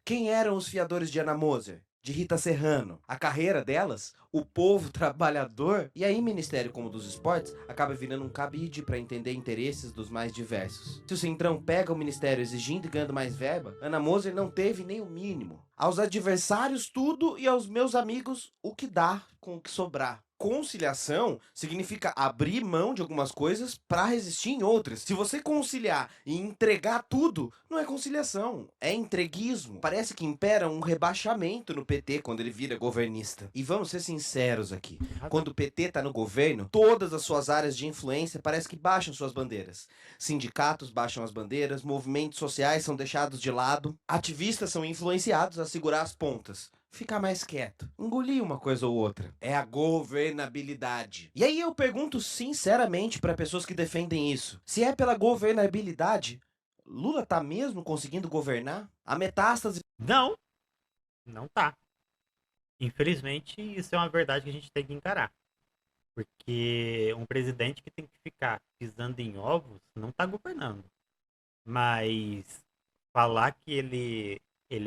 [SPEAKER 2] Quem eram os fiadores de Ana Moser? De Rita Serrano? A carreira delas? O povo trabalhador? E aí, Ministério como dos Esportes acaba virando um cabide para entender interesses dos mais diversos. Se o Centrão pega o Ministério exigindo e ganhando mais verba, Ana Moser não teve nem o mínimo. Aos adversários tudo e aos meus amigos o que dá com o que sobrar. conciliação significa abrir mão de algumas coisas para resistir em outras. Se você conciliar e entregar tudo, não é conciliação, é entreguismo. Parece que impera um rebaixamento no PT quando ele vira governista. E vamos ser sinceros aqui, quando o PT tá no governo, todas as suas áreas de influência parece que baixam suas bandeiras. Sindicatos baixam as bandeiras, movimentos sociais são deixados de lado, ativistas são influenciados a segurar as pontas. Ficar mais quieto, engolir uma coisa ou outra. É a governabilidade. E aí eu pergunto sinceramente para pessoas que defendem isso. Se é pela governabilidade, Lula tá mesmo conseguindo governar? A metástase...
[SPEAKER 1] Não, não tá. Infelizmente, isso é uma verdade que a gente tem que encarar. Porque um presidente que tem que ficar pisando em ovos não tá governando. Mas falar que ele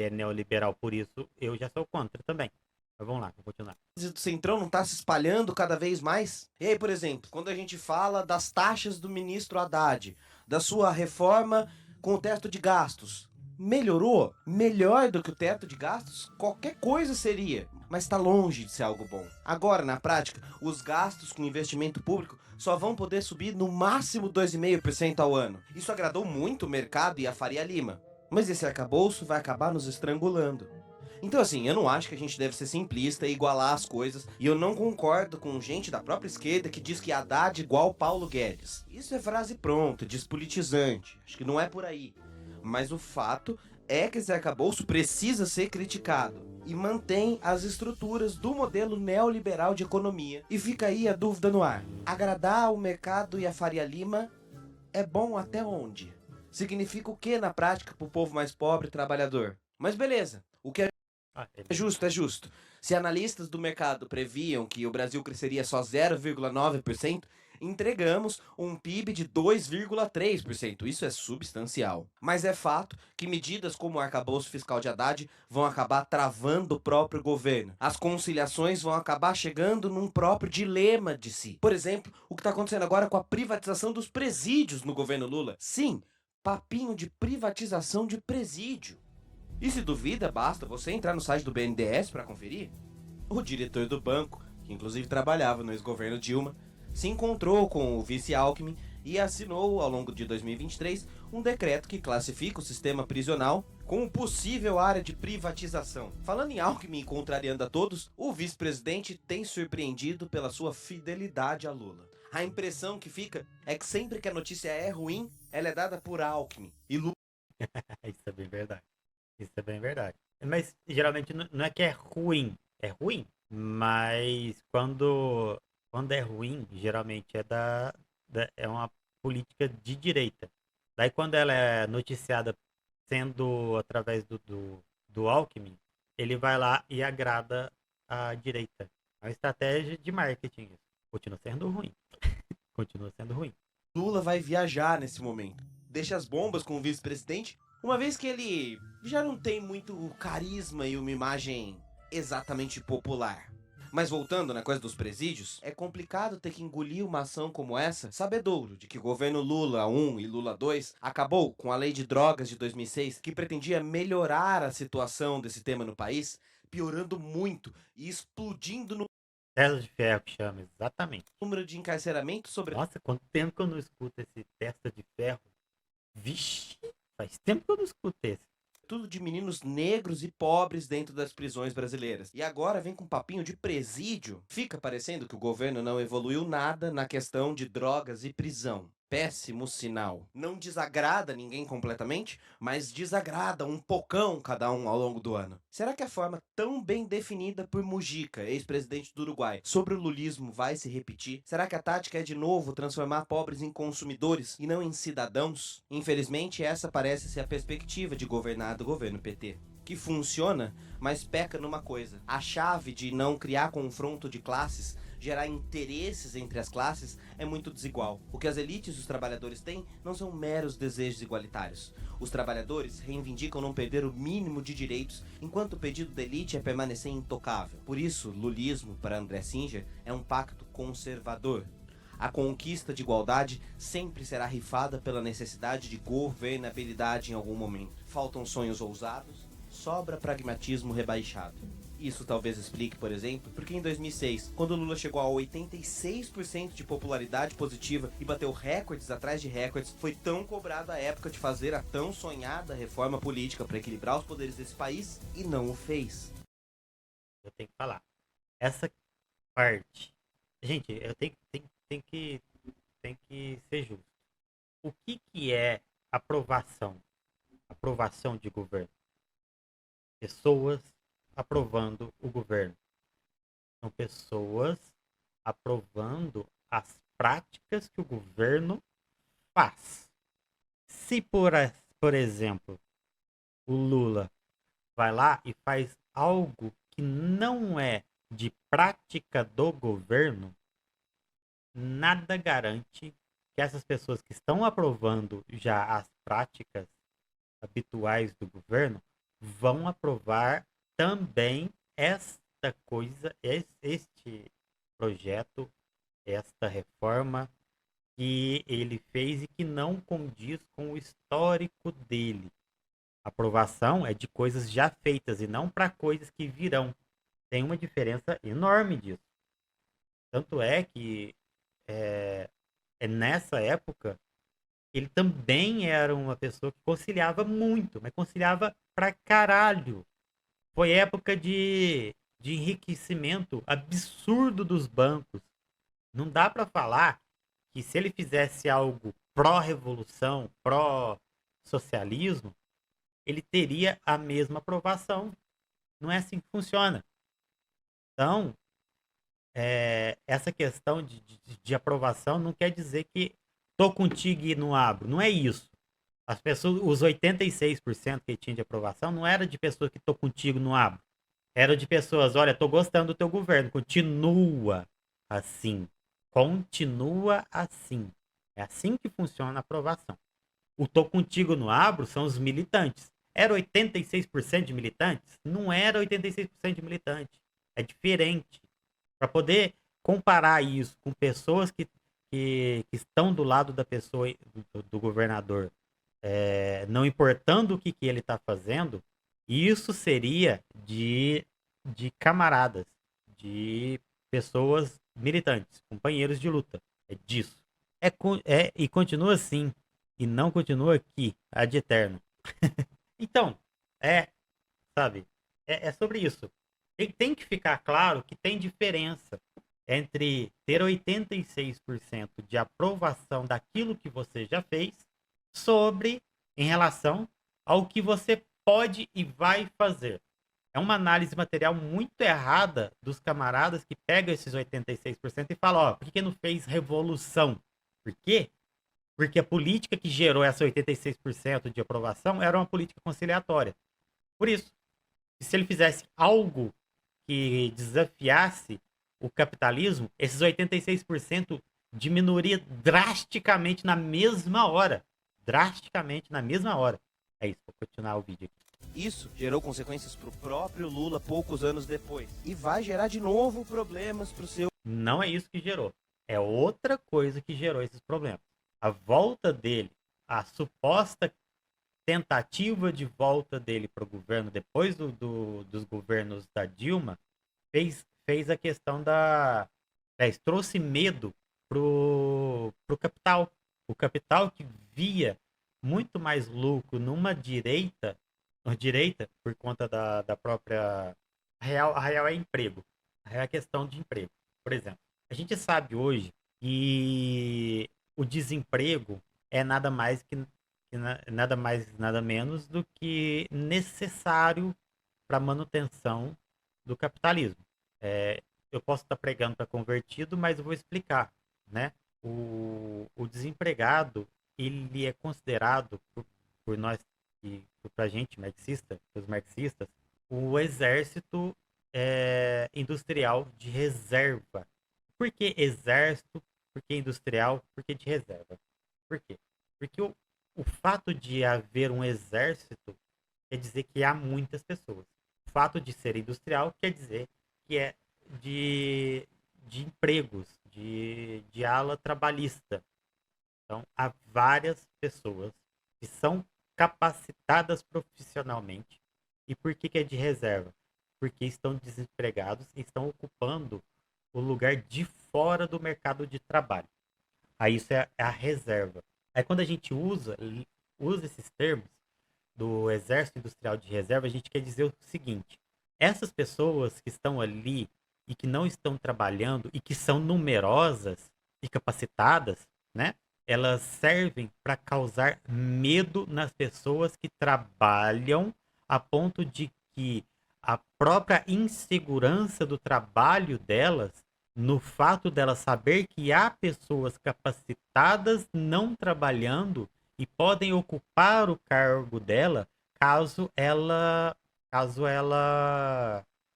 [SPEAKER 1] é neoliberal por isso, eu já sou contra também. Mas vamos lá, vamos continuar.
[SPEAKER 2] do Centrão não tá se espalhando cada vez mais? E aí, por exemplo, quando a gente fala das taxas do ministro Haddad, da sua reforma com o teto de gastos, melhorou? Melhor do que o teto de gastos? Qualquer coisa seria, mas está longe de ser algo bom. Agora, na prática, os gastos com investimento público só vão poder subir no máximo 2,5% ao ano. Isso agradou muito o mercado e a Faria Lima. Mas esse arcabouço vai acabar nos estrangulando. Então assim, eu não acho que a gente deve ser simplista e igualar as coisas, e eu não concordo com gente da própria esquerda que diz que Haddad igual Paulo Guedes. Isso é frase pronta, despolitizante, acho que não é por aí. Mas o fato é que esse arcabouço precisa ser criticado e mantém as estruturas do modelo neoliberal de economia. E fica aí a dúvida no ar. Agradar o mercado e a Faria Lima é bom até onde? Significa o que na prática para o povo mais pobre e trabalhador? Mas beleza, o que é justo é justo. Se analistas do mercado previam que o Brasil cresceria só 0,9%, entregamos um PIB de 2,3%. Isso é substancial. Mas é fato que medidas como o arcabouço fiscal de Haddad vão acabar travando o próprio governo. As conciliações vão acabar chegando num próprio dilema de si. Por exemplo, o que está acontecendo agora com a privatização dos presídios no governo Lula. Sim, papinho de privatização de presídio. E se duvida, basta você entrar no site do BNDES para conferir. O diretor do banco, que inclusive trabalhava no ex-governo Dilma, se encontrou com o vice Alckmin e assinou, ao longo de 2023, um decreto que classifica o sistema prisional como possível área de privatização. Falando em Alckmin e contrariando a todos, o vice-presidente tem surpreendido pela sua fidelidade a Lula. A impressão que fica é que sempre que a notícia é ruim, ela é dada por Alckmin. E Lula...
[SPEAKER 1] Isso é bem verdade. Isso é bem verdade. Mas geralmente não é que é ruim. É ruim. Mas quando é ruim, geralmente é uma política de direita. Daí quando ela é noticiada sendo através do Alckmin, ele vai lá e agrada a direita. É uma estratégia de marketing. Continua sendo ruim. Continua sendo ruim.
[SPEAKER 2] Lula vai viajar nesse momento. Deixa as bombas com o vice-presidente, uma vez que ele já não tem muito carisma e uma imagem exatamente popular. Mas voltando na coisa dos presídios, é complicado ter que engolir uma ação como essa, sabedouro de que o governo Lula 1 e Lula 2 acabou com a lei de drogas de 2006, que pretendia melhorar a situação desse tema no país, piorando muito e explodindo no
[SPEAKER 1] Testa de ferro que chama, exatamente.
[SPEAKER 2] número de encarceramento sobre...
[SPEAKER 1] Nossa, quanto tempo que eu não escuto esse testa de ferro. Vixe, faz tempo que eu não escuto esse.
[SPEAKER 2] Tudo de meninos negros e pobres dentro das prisões brasileiras. E agora vem com um papinho de presídio. Fica parecendo que o governo não evoluiu nada na questão de drogas e prisão. Péssimo sinal. Não desagrada ninguém completamente, mas desagrada um pocão cada um ao longo do ano. Será que a forma tão bem definida por Mujica, ex-presidente do Uruguai, sobre o lulismo vai se repetir? Será que a tática é de novo transformar pobres em consumidores e não em cidadãos? Infelizmente, essa parece ser a perspectiva de governar do governo PT. Que funciona, mas peca numa coisa. A chave de não criar confronto de classes, gerar interesses entre as classes, é muito desigual. O que as elites e os trabalhadores têm não são meros desejos igualitários. Os trabalhadores reivindicam não perder o mínimo de direitos, enquanto o pedido da elite é permanecer intocável. Por isso, lulismo, para André Singer, é um pacto conservador. A conquista de igualdade sempre será rifada pela necessidade de governabilidade em algum momento. Faltam sonhos ousados, sobra pragmatismo rebaixado. Isso talvez explique, por exemplo, porque em 2006, quando o Lula chegou a 86% de popularidade positiva e bateu recordes atrás de recordes, foi tão cobrado a época de fazer a tão sonhada reforma política para equilibrar os poderes desse país e não o fez.
[SPEAKER 1] Eu tenho que falar. Essa parte. Gente, eu tenho que ser justo. O que é aprovação? Aprovação de governo. Pessoas aprovando o governo. São pessoas aprovando as práticas que o governo faz. Se, por exemplo, o Lula vai lá e faz algo que não é de prática do governo, nada garante que essas pessoas que estão aprovando já as práticas habituais do governo vão aprovar também esta coisa, este projeto, esta reforma que ele fez e que não condiz com o histórico dele. Aprovação é de coisas já feitas e não para coisas que virão. Tem uma diferença enorme disso. Tanto é que é nessa época ele também era uma pessoa que conciliava muito, mas conciliava pra caralho. Foi época de enriquecimento absurdo dos bancos. Não dá pra falar que se ele fizesse algo pró-revolução, pró-socialismo, ele teria a mesma aprovação. Não é assim que funciona. Então, essa questão de aprovação não quer dizer que tô contigo e não abro. Não é isso. As pessoas, os 86% que tinha de aprovação não era de pessoas que tô contigo e não abro. Era de pessoas, olha, tô gostando do teu governo, continua assim. Continua assim. É assim que funciona a aprovação. O tô contigo no abro são os militantes. Era 86% de militantes? Não era 86% de militantes. É diferente. Para poder comparar isso com pessoas que estão do lado da pessoa, do governador, não importando o que ele está fazendo, isso seria de camaradas, de pessoas militantes, companheiros de luta. É disso. E continua assim. E não continua aqui, ad eterno. Então, sabe? É sobre isso. Tem que ficar claro que tem diferença entre ter 86% de aprovação daquilo que você já fez em relação ao que você pode e vai fazer. É uma análise material muito errada dos camaradas que pegam esses 86% e falam, ó, por que não fez revolução? Por quê? Porque a política que gerou essa 86% de aprovação era uma política conciliatória. Por isso, se ele fizesse algo que desafiasse o capitalismo, esses 86% diminuiria drasticamente na mesma hora. Drasticamente na mesma hora. É isso, vou continuar o vídeo aqui.
[SPEAKER 2] Isso gerou consequências pro próprio Lula poucos anos depois. E vai gerar de novo problemas pro seu...
[SPEAKER 1] Não é isso que gerou. É outra coisa que gerou esses problemas. A volta dele, a suposta tentativa de volta dele para o governo, depois dos governos da Dilma, fez a questão trouxe medo pro capital. O capital que via muito mais lucro numa direita por conta da própria... A real é emprego. A real é questão de emprego. Por exemplo, a gente sabe hoje que o desemprego é nada mais nada menos do que necessário para a manutenção do capitalismo. Eu posso estar pregando para convertido, mas eu vou explicar, né? O desempregado, ele é considerado por nós, para a gente marxista, os marxistas, o exército industrial de reserva. Por que exército? Por que industrial? Por que de reserva? Por quê? Porque o fato de haver um exército quer dizer que há muitas pessoas. O fato de ser industrial quer dizer que é de empregos, de ala trabalhista. Então, há várias pessoas que são capacitadas profissionalmente. E por que é de reserva? porque estão desempregados e estão ocupando o lugar de fora do mercado de trabalho. Aí isso é a reserva. Aí quando a gente usa esses termos do Exército Industrial de Reserva, a gente quer dizer o seguinte: essas pessoas que estão ali e que não estão trabalhando e que são numerosas e capacitadas, né? Elas servem para causar medo nas pessoas que trabalham, a ponto de que a própria insegurança do trabalho delas, no fato delas saber que há pessoas capacitadas não trabalhando e podem ocupar o cargo dela caso ela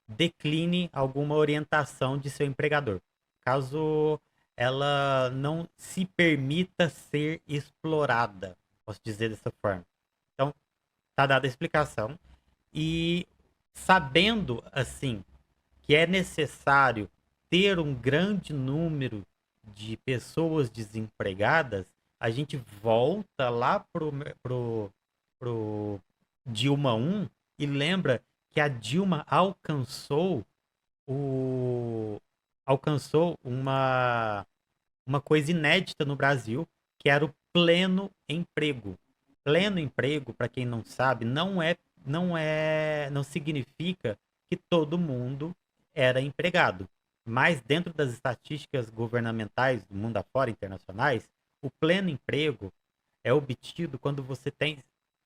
[SPEAKER 1] decline alguma orientação de seu empregador. Caso ela não se permita ser explorada, posso dizer dessa forma. Então, tá dada a explicação. E sabendo, assim, que é necessário ter um grande número de pessoas desempregadas, a gente volta lá pro Dilma 1 e lembra que a Dilma o, alcançou uma coisa inédita no Brasil, que era o pleno emprego. Pleno emprego, para quem não sabe, não significa que todo mundo era empregado. Mas dentro das estatísticas governamentais do mundo afora, internacionais, o pleno emprego é obtido quando você tem,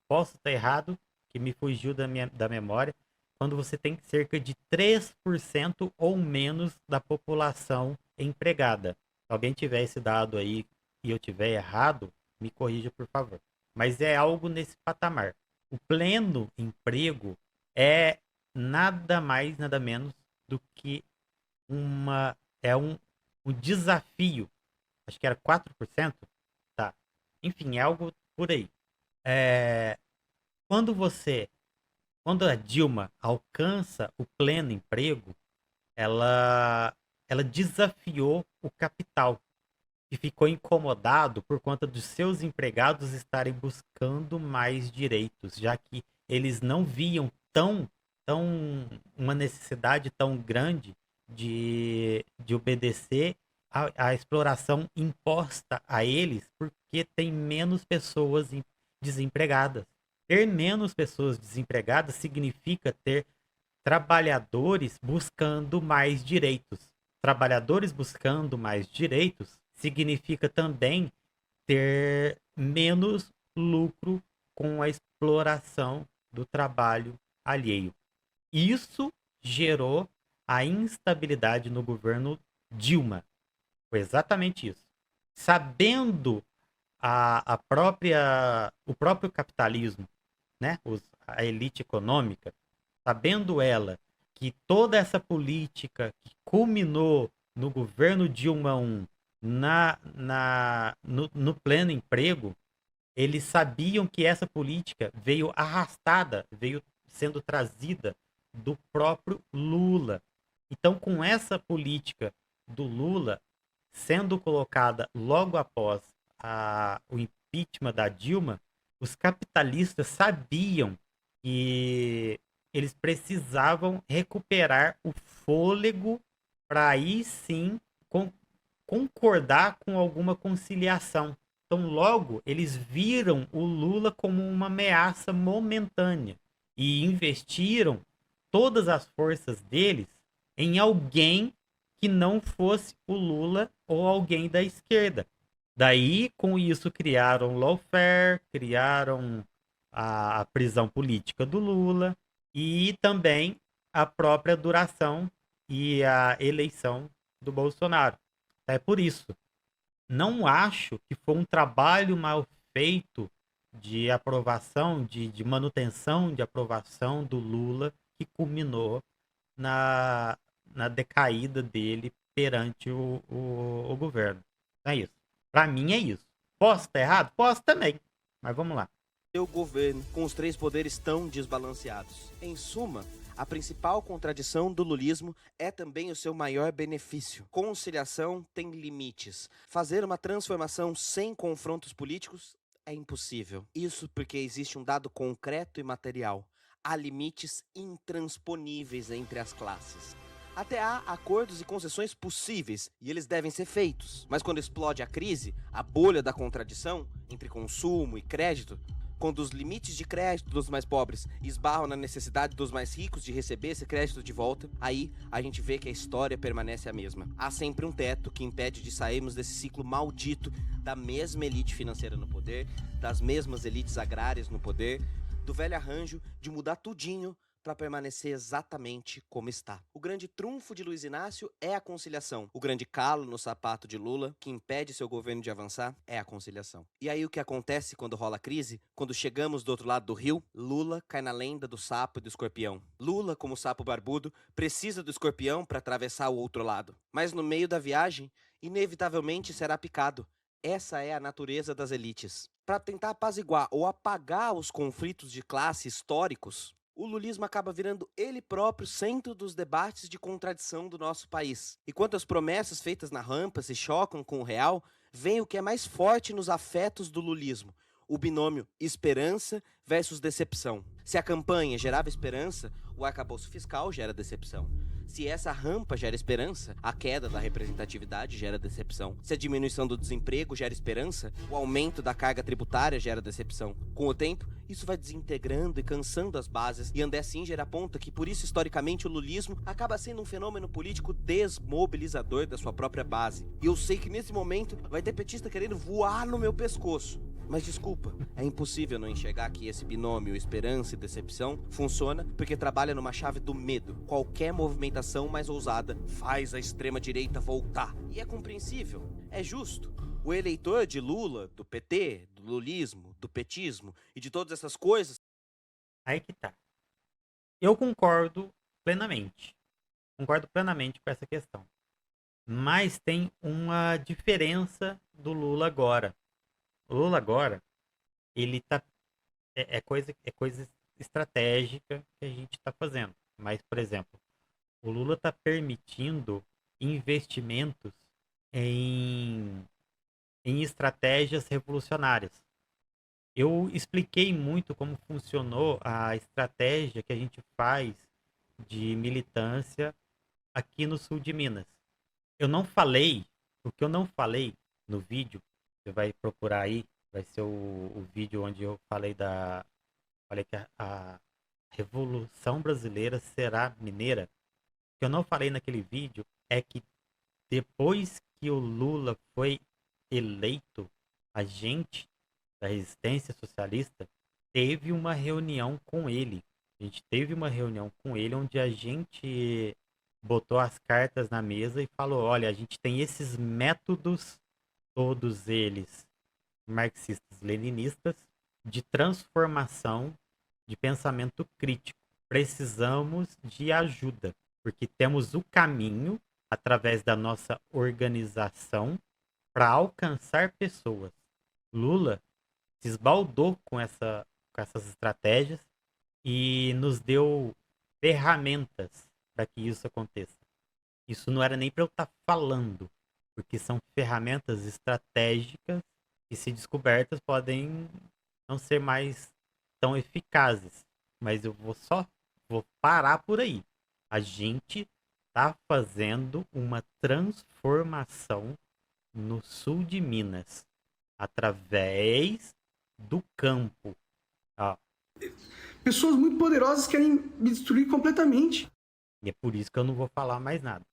[SPEAKER 1] posso estar errado, que me fugiu da memória, quando você tem cerca de 3% ou menos da população empregada. Se alguém tiver esse dado aí e eu tiver errado, me corrija, por favor. Mas é algo nesse patamar. O pleno emprego é nada mais, nada menos do que um desafio. Acho que era 4%. Tá. Enfim, é algo por aí. É, quando quando a Dilma alcança o pleno emprego, ela desafiou o capital, que ficou incomodado por conta dos seus empregados estarem buscando mais direitos, já que eles não viam uma necessidade tão grande de obedecer à exploração imposta a eles, porque tem menos pessoas desempregadas. Ter menos pessoas desempregadas significa ter trabalhadores buscando mais direitos. Trabalhadores buscando mais direitos significa também ter menos lucro com a exploração do trabalho alheio. Isso gerou a instabilidade no governo Dilma. Foi exatamente isso. Sabendo o próprio capitalismo, né, a elite econômica, sabendo ela que toda essa política que culminou no governo Dilma I no pleno emprego, eles sabiam que essa política veio arrastada, veio sendo trazida do próprio Lula. Então, com essa política do Lula sendo colocada logo após o impeachment da Dilma, os capitalistas sabiam que eles precisavam recuperar o fôlego para aí sim concordar com alguma conciliação. Então, logo, eles viram o Lula como uma ameaça momentânea e investiram todas as forças deles em alguém que não fosse o Lula ou alguém da esquerda. Daí, com isso, criaram o lawfare, criaram a prisão política do Lula e também a própria duração e a eleição do Bolsonaro. É por isso. Não acho que foi um trabalho mal feito de aprovação, de manutenção de aprovação do Lula que culminou na decaída dele perante o governo. É isso. Para mim é isso. Posso estar errado? Posso também. Mas vamos lá.
[SPEAKER 2] O governo com os três poderes tão desbalanceados. Em suma, a principal contradição do lulismo é também o seu maior benefício. Conciliação tem limites. Fazer uma transformação sem confrontos políticos é impossível. Isso porque existe um dado concreto e material. há limites intransponíveis entre as classes. Até há acordos e concessões possíveis, e eles devem ser feitos. Mas quando explode a crise, a bolha da contradição entre consumo e crédito, quando os limites de crédito dos mais pobres esbarram na necessidade dos mais ricos de receber esse crédito de volta, aí a gente vê que a história permanece a mesma. Há sempre um teto que impede de sairmos desse ciclo maldito da mesma elite financeira no poder, das mesmas elites agrárias no poder, do velho arranjo de mudar tudinho para permanecer exatamente como está. O grande trunfo de Luiz Inácio é a conciliação. O grande calo no sapato de Lula, que impede seu governo de avançar, é a conciliação. E aí o que acontece quando rola a crise? Quando chegamos do outro lado do rio, Lula cai na lenda do sapo e do escorpião. Lula, como sapo barbudo, precisa do escorpião para atravessar o outro lado. Mas no meio da viagem, inevitavelmente será picado. Essa é a natureza das elites. Para tentar apaziguar ou apagar os conflitos de classe históricos, o lulismo acaba virando ele próprio centro dos debates de contradição do nosso país. E quando as promessas feitas na rampa se chocam com o real, vem o que é mais forte nos afetos do lulismo, o binômio esperança versus decepção. Se a campanha gerava esperança, o arcabouço fiscal gera decepção. Se essa rampa gera esperança, a queda da representatividade gera decepção. Se a diminuição do desemprego gera esperança, o aumento da carga tributária gera decepção. Com o tempo, isso vai desintegrando e cansando as bases, e André Singer aponta que por isso historicamente o lulismo acaba sendo um fenômeno político desmobilizador da sua própria base. E eu sei que nesse momento vai ter petista querendo voar no meu pescoço. Mas desculpa, é impossível não enxergar que esse binômio esperança e decepção funciona porque trabalha numa chave do medo. Qualquer movimentação mais ousada faz a extrema-direita voltar. E é compreensível, é justo. O eleitor de Lula, do PT, do lulismo, do petismo e de todas essas coisas...
[SPEAKER 1] Aí que tá. Eu concordo plenamente. Concordo plenamente com essa questão. Mas tem uma diferença do Lula agora. O Lula agora, ele tá... É coisa estratégica que a gente tá fazendo. Mas, por exemplo, o Lula tá permitindo investimentos em estratégias revolucionárias. Eu expliquei muito como funcionou a estratégia que a gente faz de militância aqui no sul de Minas. Eu não falei, o que eu não falei no vídeo, você vai procurar aí, vai ser o vídeo onde eu falei que a Revolução Brasileira será mineira. O que eu não falei naquele vídeo é que depois que o Lula foi eleito, a gente da resistência socialista teve uma reunião com ele. A gente teve uma reunião com ele onde a gente botou as cartas na mesa e falou, olha, a gente tem esses métodos, todos eles marxistas-leninistas, de transformação de pensamento crítico. Precisamos de ajuda, porque temos o caminho, através da nossa organização, para alcançar pessoas. Lula se esbaldou com essas estratégias e nos deu ferramentas para que isso aconteça. Isso não era nem para eu estar falando, porque são ferramentas estratégicas que, se descobertas, podem não ser mais tão eficazes. Mas eu vou parar por aí. A gente está fazendo uma transformação no sul de Minas, através do campo.
[SPEAKER 9] Pessoas muito poderosas querem me destruir completamente.
[SPEAKER 1] E é por isso que eu não vou falar mais nada,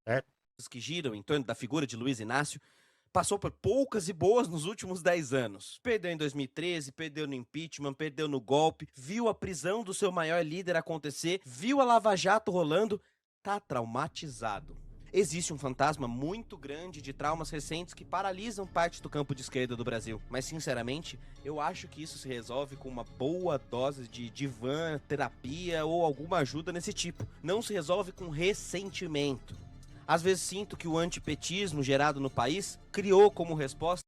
[SPEAKER 1] certo?
[SPEAKER 2] Os que giram em torno da figura de Luiz Inácio passou por poucas e boas nos últimos 10 anos. Perdeu em 2013, perdeu no impeachment, perdeu no golpe, viu a prisão do seu maior líder acontecer, viu a Lava Jato rolando, tá traumatizado. Existe um fantasma muito grande de traumas recentes que paralisam parte do campo de esquerda do Brasil. Mas, sinceramente, eu acho que isso se resolve com uma boa dose de divã, terapia ou alguma ajuda nesse tipo. Não se resolve com ressentimento. Às vezes sinto que o antipetismo gerado no país criou como resposta...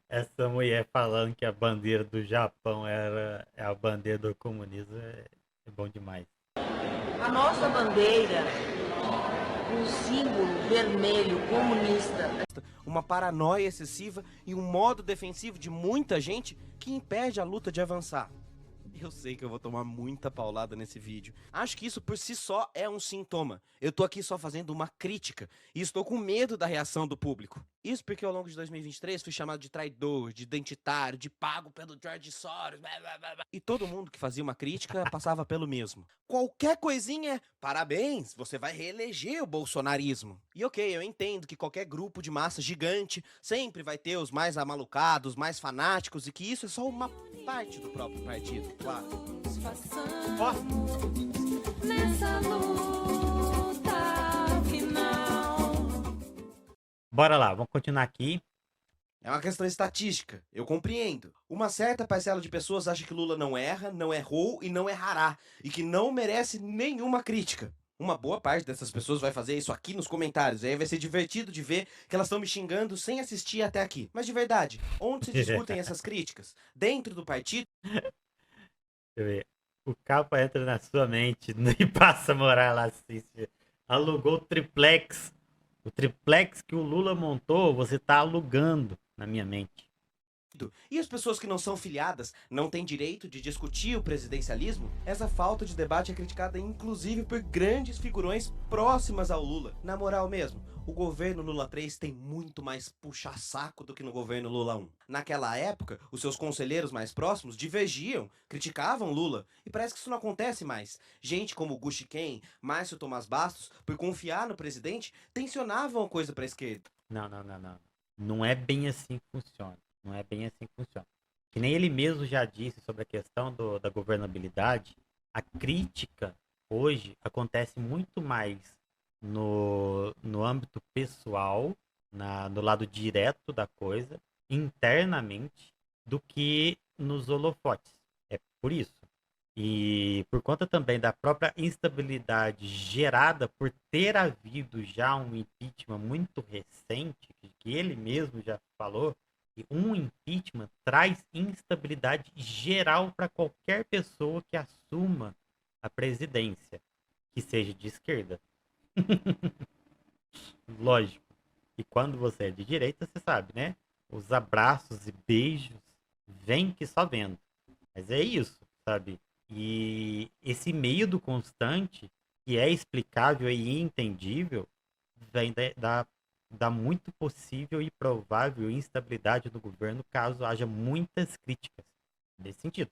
[SPEAKER 1] Essa mulher falando que a bandeira do Japão é a bandeira do comunismo é bom demais.
[SPEAKER 10] A nossa bandeira um símbolo vermelho comunista.
[SPEAKER 2] Uma paranoia excessiva e um modo defensivo de muita gente que impede a luta de avançar. Eu sei que eu vou tomar muita paulada nesse vídeo. Acho que isso por si só é um sintoma. Eu tô aqui só fazendo uma crítica e estou com medo da reação do público. Isso porque ao longo de 2023 fui chamado de traidor, de identitário, de pago pelo George Soros, blá, blá, blá, blá. E todo mundo que fazia uma crítica passava pelo mesmo. Qualquer coisinha, parabéns, você vai reeleger o bolsonarismo. E ok, eu entendo que qualquer grupo de massa gigante sempre vai ter os mais amalucados, mais fanáticos e que isso é só uma parte do próprio partido, claro. Ó.
[SPEAKER 11] Nessa luta final.
[SPEAKER 1] Bora lá, vamos continuar aqui.
[SPEAKER 2] É uma questão estatística, eu compreendo. Uma certa parcela de pessoas acha que Lula não erra, não errou e não errará, e que não merece nenhuma crítica. Uma boa parte dessas pessoas vai fazer isso aqui nos comentários, e aí vai ser divertido de ver que elas estão me xingando sem assistir até aqui. Mas de verdade, onde se discutem essas críticas? Dentro do partido?
[SPEAKER 1] Deixa eu ver. O capa entra na sua mente e passa a morar lá, assiste. Alugou o triplex. O triplex que o Lula montou, você tá alugando na minha mente.
[SPEAKER 2] E as pessoas que não são filiadas não têm direito de discutir o presidencialismo? Essa falta de debate é criticada inclusive por grandes figurões próximas ao Lula. Na moral mesmo, o governo Lula 3 tem muito mais puxa-saco do que no governo Lula 1. Naquela época, os seus conselheiros mais próximos divergiam, criticavam Lula, e parece que isso não acontece mais. Gente como Guxiquem, Márcio Tomás Bastos, por confiar no presidente, tensionavam a coisa pra esquerda.
[SPEAKER 1] Não. Não é bem assim que funciona. Não é bem assim que funciona. Que nem ele mesmo já disse sobre a questão da governabilidade, a crítica hoje acontece muito mais no âmbito pessoal, no lado direto da coisa, internamente, do que nos holofotes. É por isso. E por conta também da própria instabilidade gerada por ter havido já um impeachment muito recente, que ele mesmo já falou, que um impeachment traz instabilidade geral para qualquer pessoa que assuma a presidência, que seja de esquerda. Lógico. E quando você é de direita, você sabe, né? Os abraços e beijos vem que só vendo. Mas é isso, sabe? E esse medo constante, que é explicável e entendível, vem da muito possível e provável instabilidade do governo caso haja muitas críticas nesse sentido.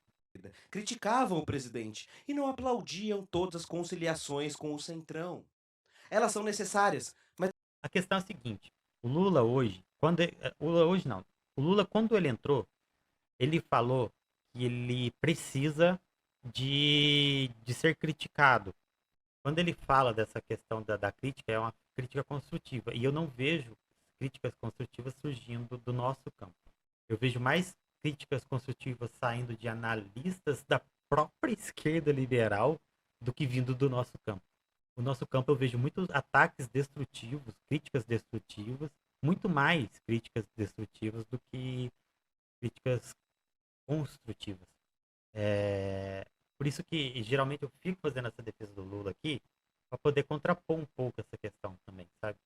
[SPEAKER 2] Criticavam o presidente e não aplaudiam todas as conciliações com o Centrão. Elas são necessárias, mas
[SPEAKER 1] a questão é a seguinte: o Lula hoje, o Lula quando ele entrou, ele falou que ele precisa de ser criticado. Quando ele fala dessa questão da crítica, é uma crítica construtiva. E eu não vejo críticas construtivas surgindo do nosso campo. Eu vejo mais críticas construtivas saindo de analistas da própria esquerda liberal do que vindo do nosso campo. No nosso campo eu vejo muitos ataques destrutivos, críticas destrutivas, muito mais críticas destrutivas do que críticas construtivas. Por isso que geralmente eu fico fazendo essa defesa do Lula aqui, para poder contrapor um pouco essa questão também, sabe?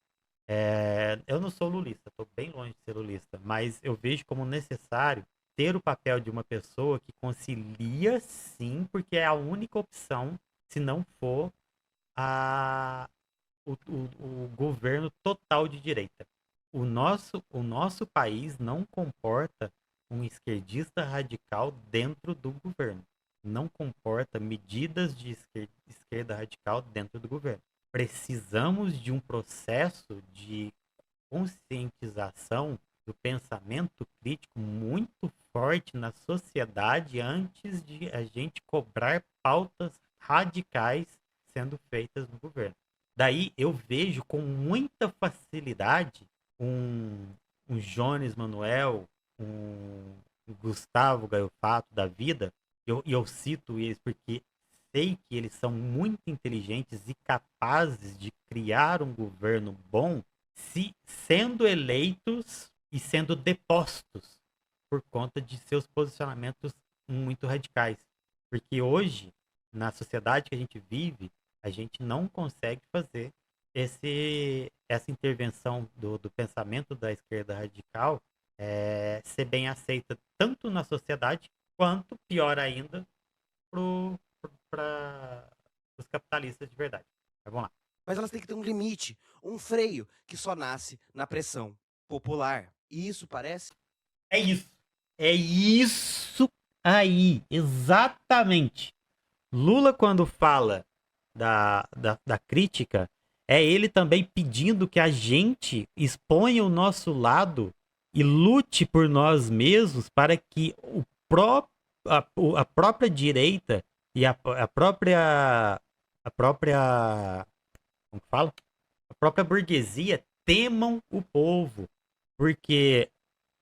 [SPEAKER 1] Eu não sou lulista, estou bem longe de ser lulista, mas eu vejo como necessário ter o papel de uma pessoa que concilia, sim, porque é a única opção, se não for o governo total de direita. O nosso país não comporta um esquerdista radical dentro do governo. Não comporta medidas de esquerda radical dentro do governo. Precisamos de um processo de conscientização do pensamento crítico muito forte na sociedade antes de a gente cobrar pautas radicais sendo feitas no governo. Daí eu vejo com muita facilidade um Jones Manuel, um Gustavo Gaio Fato da vida. Eu cito eles porque sei que eles são muito inteligentes e capazes de criar um governo bom, sendo eleitos e sendo depostos por conta de seus posicionamentos muito radicais. Porque hoje, na sociedade que a gente vive, a gente não consegue fazer essa intervenção do pensamento da esquerda radical ser bem aceita tanto na sociedade quanto, pior ainda, para os capitalistas de verdade. Mas vamos lá.
[SPEAKER 2] Mas elas têm que ter um limite, um freio que só nasce na pressão popular. E isso parece...
[SPEAKER 1] É isso. É isso aí. Exatamente. Lula, quando fala da crítica, é ele também pedindo que a gente exponha o nosso lado e lute por nós mesmos para que a própria direita e a própria como que fala? A própria burguesia temam o povo. Porque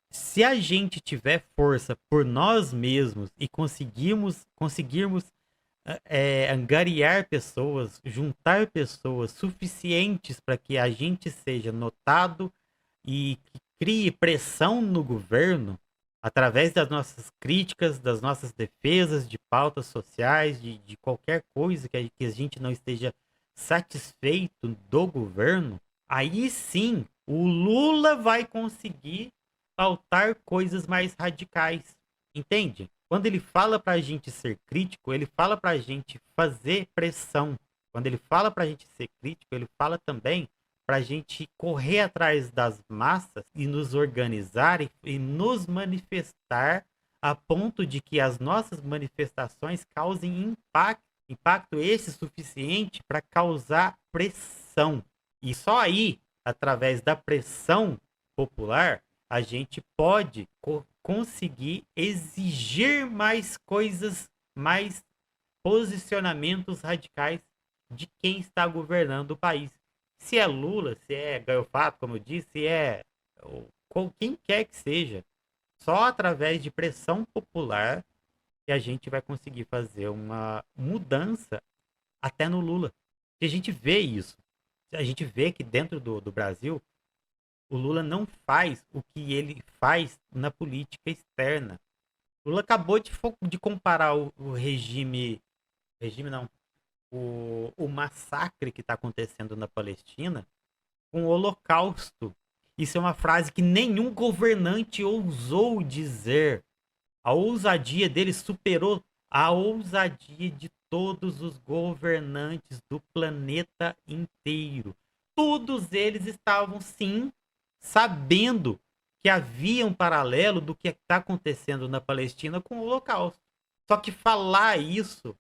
[SPEAKER 1] se a gente tiver força por nós mesmos e conseguirmos angariar pessoas, juntar pessoas suficientes para que a gente seja notado e que crie pressão no governo através das nossas críticas, das nossas defesas de pautas sociais, de qualquer coisa que a gente não esteja satisfeito do governo, aí sim o Lula vai conseguir pautar coisas mais radicais, entende? Quando ele fala pra gente ser crítico, ele fala pra gente fazer pressão. Quando ele fala pra gente ser crítico, ele fala também pra gente correr atrás das massas e nos organizar e nos manifestar a ponto de que as nossas manifestações causem impacto esse suficiente para causar pressão. E só aí, através da pressão popular, a gente pode conseguir exigir mais coisas, mais posicionamentos radicais de quem está governando o país. Se é Lula, se é Gaiofato, como eu disse, se é quem quer que seja, só através de pressão popular que a gente vai conseguir fazer uma mudança até no Lula. E a gente vê isso. A gente vê que dentro do Brasil, o Lula não faz o que ele faz na política externa. O Lula acabou de comparar o regime não, o massacre que está acontecendo na Palestina com o Holocausto. Isso é uma frase que nenhum governante ousou dizer. A ousadia dele superou a ousadia de todos os governantes do planeta inteiro. Todos eles estavam, sim, sabendo que havia um paralelo do que está acontecendo na Palestina com o Holocausto. Só que falar isso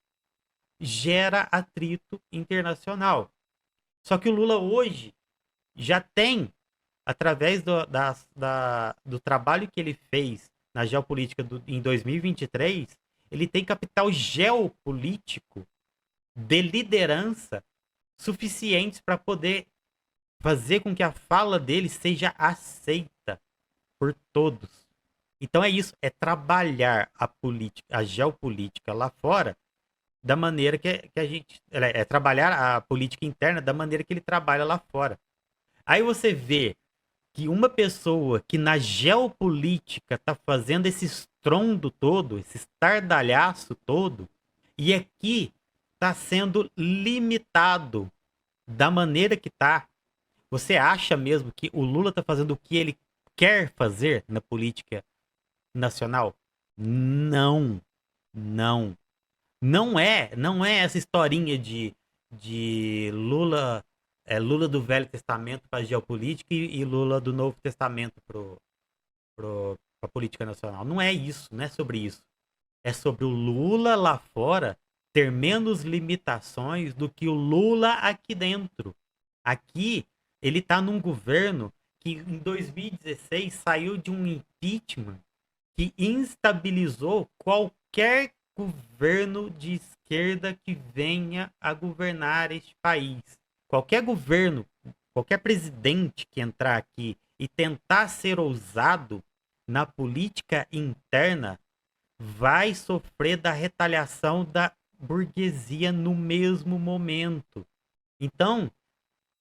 [SPEAKER 1] gera atrito internacional. Só que o Lula hoje já tem, através do trabalho que ele fez na geopolítica em 2023, ele tem capital geopolítico de liderança suficientes para poder fazer com que a fala dele seja aceita por todos. Então é isso, é trabalhar a geopolítica lá fora da maneira que a gente... É trabalhar a política interna da maneira que ele trabalha lá fora. Aí você vê que uma pessoa que na geopolítica está fazendo esse estrondo todo, esse estardalhaço todo, e aqui está sendo limitado da maneira que está. Você acha mesmo que o Lula está fazendo o que ele quer fazer na política nacional? Não. Não. Não é essa historinha de Lula... Lula do Velho Testamento para a geopolítica e Lula do Novo Testamento para a política nacional. Não é isso, não é sobre isso. É sobre o Lula lá fora ter menos limitações do que o Lula aqui dentro. Aqui, ele está num governo que em 2016 saiu de um impeachment que instabilizou qualquer governo de esquerda que venha a governar este país. Qualquer governo, qualquer presidente que entrar aqui e tentar ser ousado na política interna vai sofrer da retaliação da burguesia no mesmo momento. Então,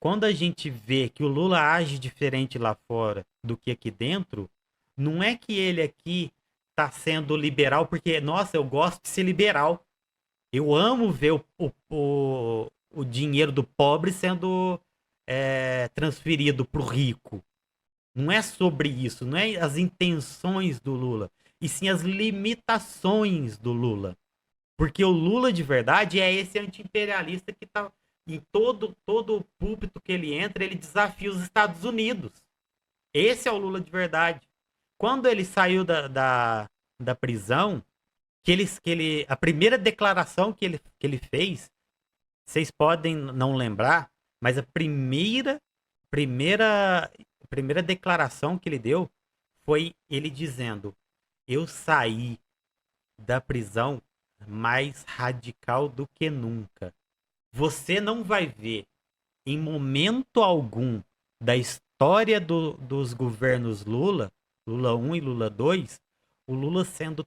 [SPEAKER 1] quando a gente vê que o Lula age diferente lá fora do que aqui dentro, não é que ele aqui está sendo liberal porque, nossa, eu gosto de ser liberal. Eu amo ver o dinheiro do pobre sendo transferido pro rico. Não é sobre isso, não é as intenções do Lula, e sim as limitações do Lula. Porque o Lula de verdade é esse anti-imperialista que tá em todo o púlpito que ele entra, ele desafia os Estados Unidos. Esse é o Lula de verdade. Quando ele saiu da prisão, a primeira declaração que ele fez, vocês podem não lembrar, mas a primeira declaração que ele deu foi ele dizendo: eu saí da prisão mais radical do que nunca. Você não vai ver em momento algum da história dos governos Lula 1 e Lula 2, o Lula sendo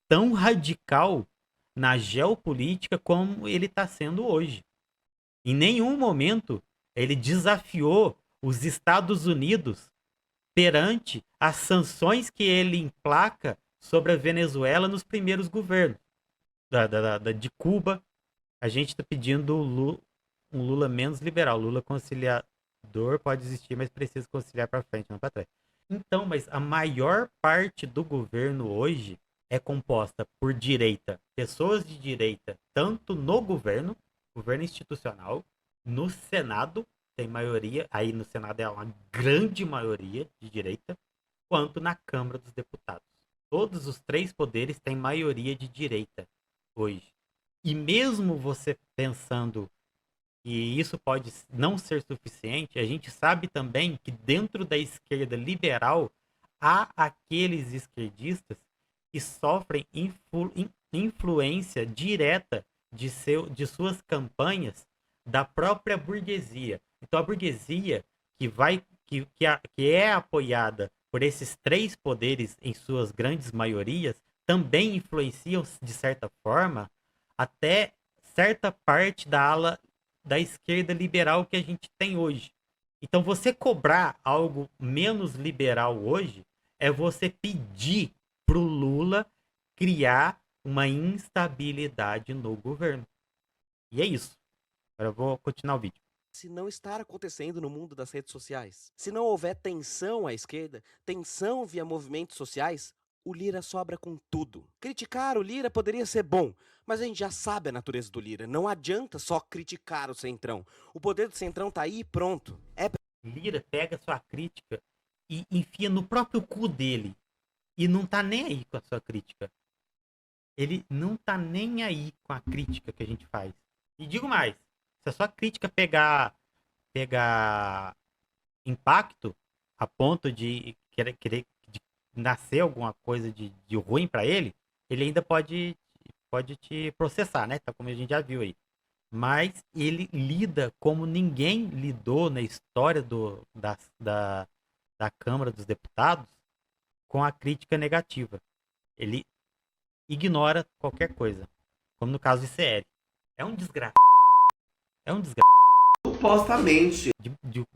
[SPEAKER 1] tão radical na geopolítica como ele está sendo hoje. Em nenhum momento ele desafiou os Estados Unidos perante as sanções que ele emplaca sobre a Venezuela nos primeiros governos. De Cuba, a gente está pedindo um Lula menos liberal. Lula conciliador pode existir, mas precisa conciliar para frente, não para trás. Então, mas a maior parte do governo hoje é composta por direita, pessoas de direita, tanto no governo institucional, no Senado, tem maioria, aí no Senado é uma grande maioria de direita, quanto na Câmara dos Deputados. Todos os 3 poderes têm maioria de direita hoje. E mesmo você pensando que isso pode não ser suficiente, a gente sabe também que dentro da esquerda liberal há aqueles esquerdistas que sofrem influência direta de suas campanhas da própria burguesia. Então a burguesia que é apoiada por esses 3 poderes em suas grandes maiorias também influenciam, de certa forma, até certa parte da ala da esquerda liberal que a gente tem hoje. Então você cobrar algo menos liberal hoje é você pedir pro Lula criar uma instabilidade no governo. E é isso. Agora eu vou continuar o vídeo.
[SPEAKER 2] Se não estar acontecendo no mundo das redes sociais, se não houver tensão à esquerda, tensão via movimentos sociais, o Lira sobra com tudo. Criticar o Lira poderia ser bom, mas a gente já sabe a natureza do Lira. Não adianta só criticar o Centrão. O poder do Centrão tá aí e pronto.
[SPEAKER 1] Lira pega sua crítica e enfia no próprio cu dele. E não tá nem aí com a sua crítica. Ele não tá nem aí com a crítica que a gente faz. E digo mais, se a sua crítica pegar impacto a ponto de querer de nascer alguma coisa de ruim pra ele, ele ainda pode te processar, né? Tá, como a gente já viu aí. Mas ele lida como ninguém lidou na história da Câmara dos Deputados com a crítica negativa. Ele ignora qualquer coisa. Como no caso de CL. É um desgraçado. É um desgraçado.
[SPEAKER 2] Supostamente.
[SPEAKER 1] Do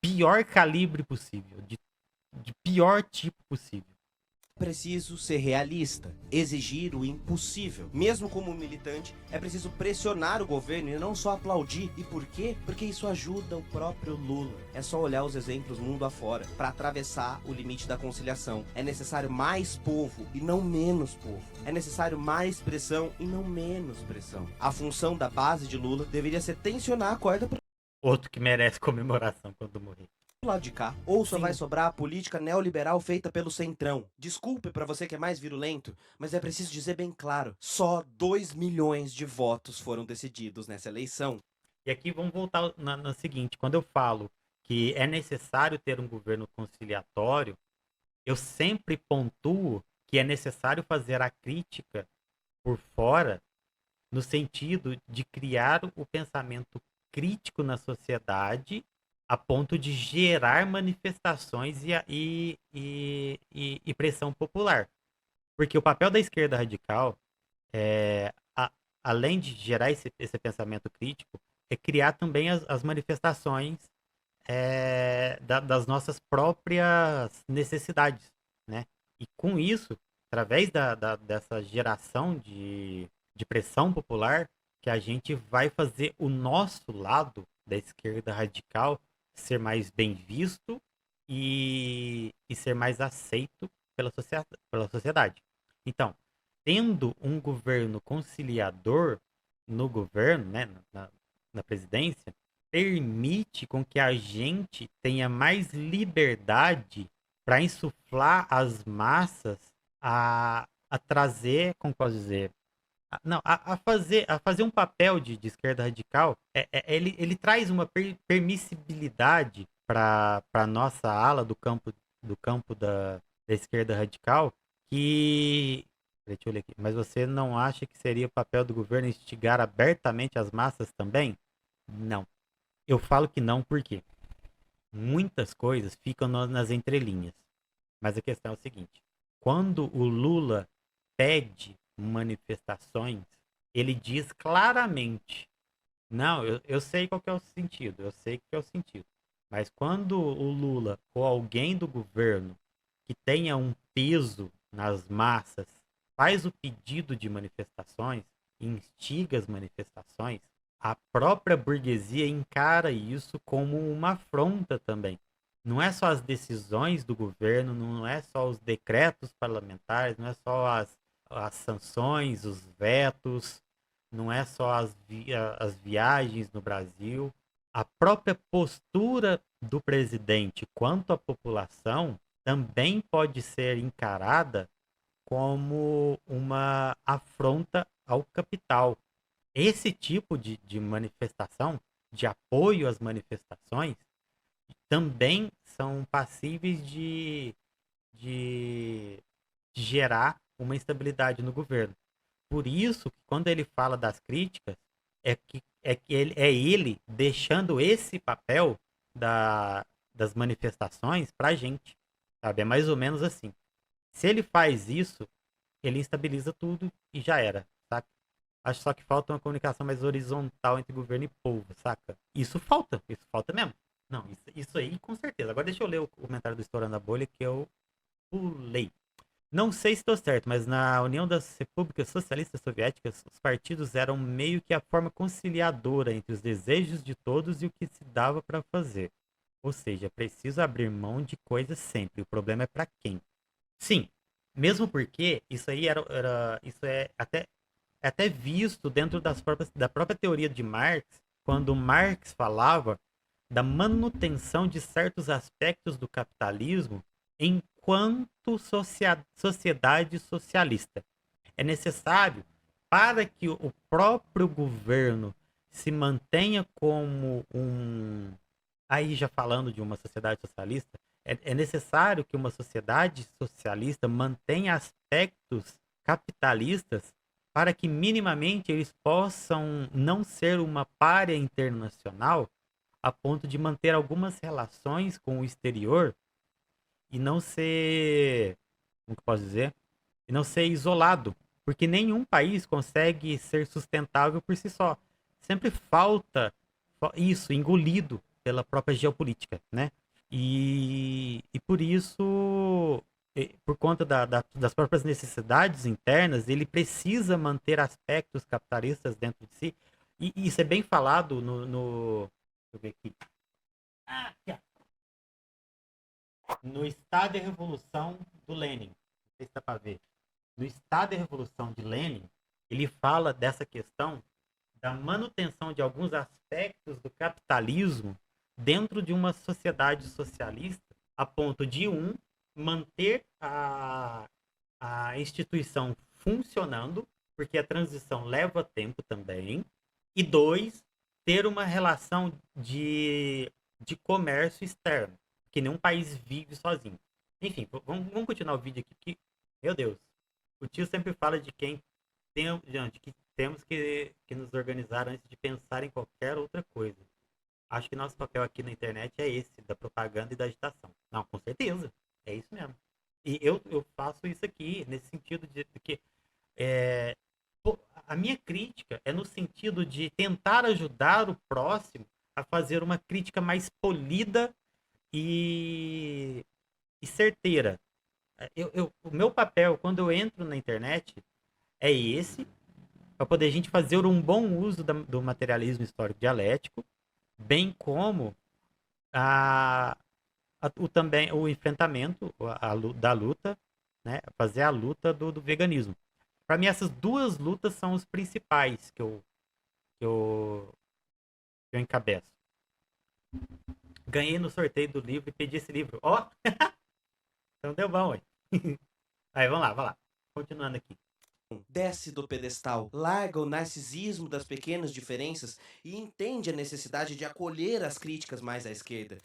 [SPEAKER 1] pior calibre possível. De pior tipo possível.
[SPEAKER 2] É preciso ser realista, exigir o impossível. Mesmo como militante, é preciso pressionar o governo e não só aplaudir. E por quê? Porque isso ajuda o próprio Lula. É só olhar os exemplos mundo afora para atravessar o limite da conciliação. É necessário mais povo e não menos povo. É necessário mais pressão e não menos pressão. A função da base de Lula deveria ser tensionar a corda para
[SPEAKER 1] outro que merece comemoração quando morrer.
[SPEAKER 2] do lado de cá, ou só vai sobrar a política neoliberal feita pelo Centrão. Desculpe pra você que é mais virulento, mas é preciso dizer bem claro, só 2 milhões de votos foram decididos nessa eleição.
[SPEAKER 1] E aqui vamos voltar na seguinte, quando eu falo que é necessário ter um governo conciliatório, eu sempre pontuo que é necessário fazer a crítica por fora, no sentido de criar o pensamento crítico na sociedade a ponto de gerar manifestações e pressão popular. Porque o papel da esquerda radical, além de gerar esse pensamento crítico, é criar também as manifestações das nossas próprias necessidades, né? E com isso, através dessa geração de pressão popular, que a gente vai fazer o nosso lado da esquerda radical ser mais bem visto e ser mais aceito pela sociedade. Então, tendo um governo conciliador no governo, né, na presidência, permite com que a gente tenha mais liberdade para insuflar as massas a trazer, como posso dizer, não, a fazer um papel de esquerda radical. Ele traz uma permissibilidade para a nossa ala do campo da esquerda radical que. Deixa eu ler aqui. Mas você não acha que seria o papel do governo instigar abertamente as massas também? Não. Eu falo que não porque muitas coisas ficam nas entrelinhas. Mas a questão é o seguinte: quando o Lula pede manifestações, ele diz claramente, não, eu sei qual que é o sentido, eu sei que é o sentido. Mas quando o Lula ou alguém do governo que tenha um peso nas massas faz o pedido de manifestações, instiga as manifestações, a própria burguesia encara isso como uma afronta também. Não é só as decisões do governo, não é só os decretos parlamentares, não é só as sanções, os vetos, não é só as viagens no Brasil. A própria postura do presidente quanto à população também pode ser encarada como uma afronta ao capital. Esse tipo de manifestação, de apoio às manifestações, também são passíveis de gerar uma instabilidade no governo. Por isso, quando ele fala das críticas, que ele deixando esse papel das manifestações para a gente, sabe? É mais ou menos assim. Se ele faz isso, ele instabiliza tudo e já era, saca? Acho só que falta uma comunicação mais horizontal entre governo e povo, saca? Isso falta mesmo. Não, isso aí com certeza. Agora deixa eu ler o comentário do Estourando a Bolha que eu pulei. Não sei se estou certo, mas na União das Repúblicas Socialistas Soviéticas, os partidos eram meio que a forma conciliadora entre os desejos de todos e o que se dava para fazer. Ou seja, é preciso abrir mão de coisas sempre. O problema é para quem? Sim, mesmo porque isso aí isso é até visto dentro da própria teoria de Marx, quando Marx falava da manutenção de certos aspectos do capitalismo enquanto sociedade socialista. É necessário, para que o próprio governo se mantenha como aí já falando de uma sociedade socialista, é necessário que uma sociedade socialista mantenha aspectos capitalistas para que minimamente eles possam não ser uma pária internacional a ponto de manter algumas relações com o exterior e não ser, como que eu posso dizer? E não ser isolado, porque nenhum país consegue ser sustentável por si só. Sempre falta isso, engolido pela própria geopolítica, né? E por isso, por conta das próprias necessidades internas, ele precisa manter aspectos capitalistas dentro de si. E isso é bem falado deixa eu ver aqui. Aqui, ó. No Estado e Revolução do Lenin. Não sei se dá para ver. No Estado e Revolução de Lenin, ele fala dessa questão da manutenção de alguns aspectos do capitalismo dentro de uma sociedade socialista, a ponto de, manter a instituição funcionando, porque a transição leva tempo também, e 2, ter uma relação de comércio externo, que nenhum país vive sozinho. Enfim, vamos continuar o vídeo aqui, que, meu Deus, o tio sempre fala de que temos que nos organizar antes de pensar em qualquer outra coisa. Acho que nosso papel aqui na internet é esse, da propaganda e da agitação. Não, com certeza. É isso mesmo. E eu faço isso aqui, nesse sentido de que a minha crítica é no sentido de tentar ajudar o próximo a fazer uma crítica mais polida e certeira. O meu papel, quando eu entro na internet, é esse, para poder a gente fazer um bom uso do materialismo histórico dialético, bem como também o enfrentamento da luta, né? Fazer a luta do veganismo. Para mim, essas duas lutas são os principais que eu encabeço. Ganhei no sorteio do livro e pedi esse livro. Ó! Então deu bom, ué. Aí, vamos lá. Continuando aqui.
[SPEAKER 2] Desce do pedestal, larga o narcisismo das pequenas diferenças e entende a necessidade de acolher as críticas mais à esquerda.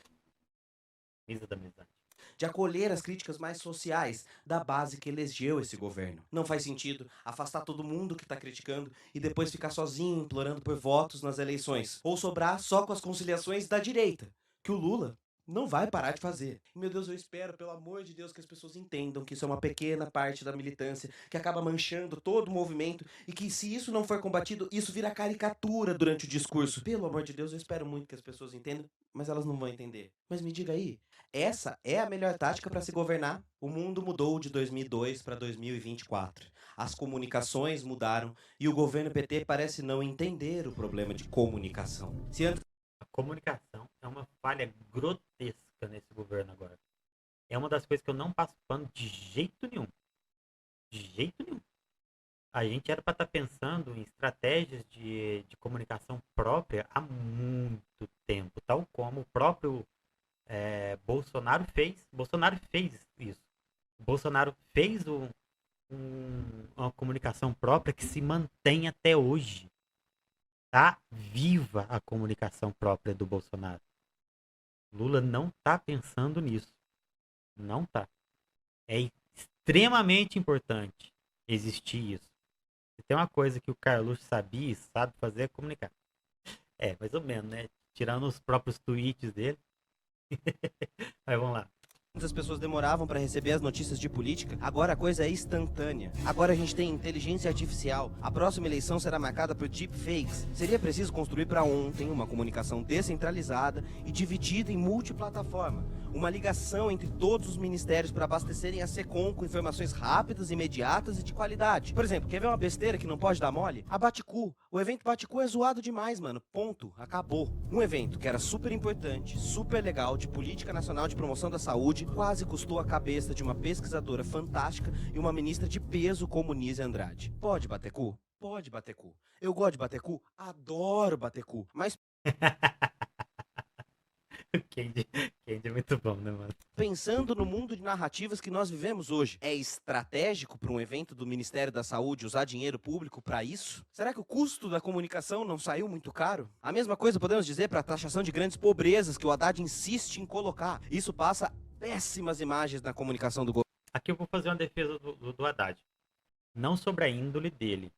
[SPEAKER 1] Mesa da amizade.
[SPEAKER 2] De acolher as críticas mais sociais da base que elegeu esse governo. Não faz sentido afastar todo mundo que tá criticando e depois ficar sozinho implorando por votos nas eleições. Ou sobrar só com as conciliações da direita, que o Lula não vai parar de fazer. E, meu Deus, eu espero, pelo amor de Deus, que as pessoas entendam que isso é uma pequena parte da militância que acaba manchando todo o movimento e que, se isso não for combatido, isso vira caricatura durante o discurso. Pelo amor de Deus, eu espero muito que as pessoas entendam, mas elas não vão entender. Mas me diga aí, essa é a melhor tática para se governar? O mundo mudou de 2002 para 2024. As comunicações mudaram e o governo PT parece não entender o problema de comunicação. Se antes
[SPEAKER 1] A comunicação é uma falha grotesca nesse governo agora. É uma das coisas que eu não passo pano de jeito nenhum. De jeito nenhum. A gente era para estar pensando em estratégias de comunicação própria há muito tempo, tal como o próprio Bolsonaro fez. Bolsonaro fez isso. O Bolsonaro fez uma comunicação própria que se mantém até hoje. Tá viva a comunicação própria do Bolsonaro. Lula não tá pensando nisso. Não tá. É extremamente importante existir isso. Se tem uma coisa que o Carluxo sabia e sabe fazer é comunicar. Mais ou menos, né? Tirando os próprios tweets dele. Aí vamos lá.
[SPEAKER 2] as pessoas demoravam para receber as notícias de política, agora a coisa é instantânea. Agora a gente tem inteligência artificial. A próxima eleição será marcada por deepfakes. Seria preciso construir para ontem uma comunicação descentralizada e dividida em multiplataforma. Uma ligação entre todos os ministérios para abastecerem a SECOM com informações rápidas, imediatas e de qualidade. Por exemplo, quer ver uma besteira que não pode dar mole? A Baticu. O evento Baticu é zoado demais, mano. Ponto. Acabou. Um evento que era super importante, super legal, de política nacional de promoção da saúde, quase custou a cabeça de uma pesquisadora fantástica e uma ministra de peso como Nise Andrade. Pode bater cu? Pode bater cu. Eu gosto de bater cu? Adoro bater cu. Mas...
[SPEAKER 1] Candy é muito bom, né, mano?
[SPEAKER 2] Pensando no mundo de narrativas que nós vivemos hoje, é estratégico para um evento do Ministério da Saúde usar dinheiro público para isso? Será que o custo da comunicação não saiu muito caro? A mesma coisa podemos dizer para a taxação de grandes pobrezas que o Haddad insiste em colocar. Isso passa péssimas imagens na comunicação do governo.
[SPEAKER 1] Aqui eu vou fazer uma defesa do Haddad. Não sobre a índole dele,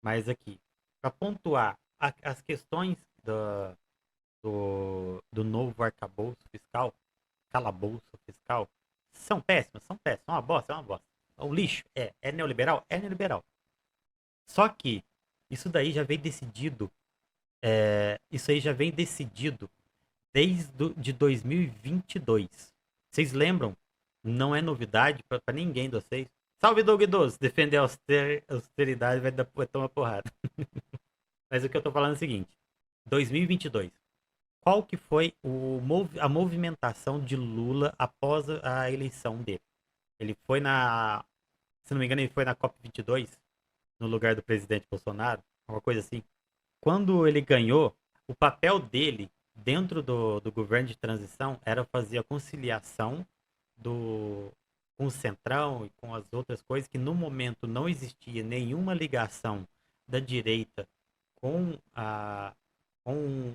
[SPEAKER 1] mas aqui, para pontuar as questões do novo arcabouço fiscal, calabouço fiscal, são péssimas, uma bosta, O lixo é neoliberal? É neoliberal. Só que isso daí já vem decidido, desde 2022. Vocês lembram? Não é novidade para ninguém de vocês. Salve, Doug Idoso! Defender a austeridade vai tomar porrada. Mas o que eu tô falando é o seguinte. 2022. Qual que foi a movimentação de Lula após a eleição dele? Ele foi se não me engano, ele foi na COP22, no lugar do presidente Bolsonaro, alguma coisa assim. Quando ele ganhou, o papel dele dentro do governo de transição era fazer a conciliação com o Centrão e com as outras coisas, que no momento não existia nenhuma ligação da direita com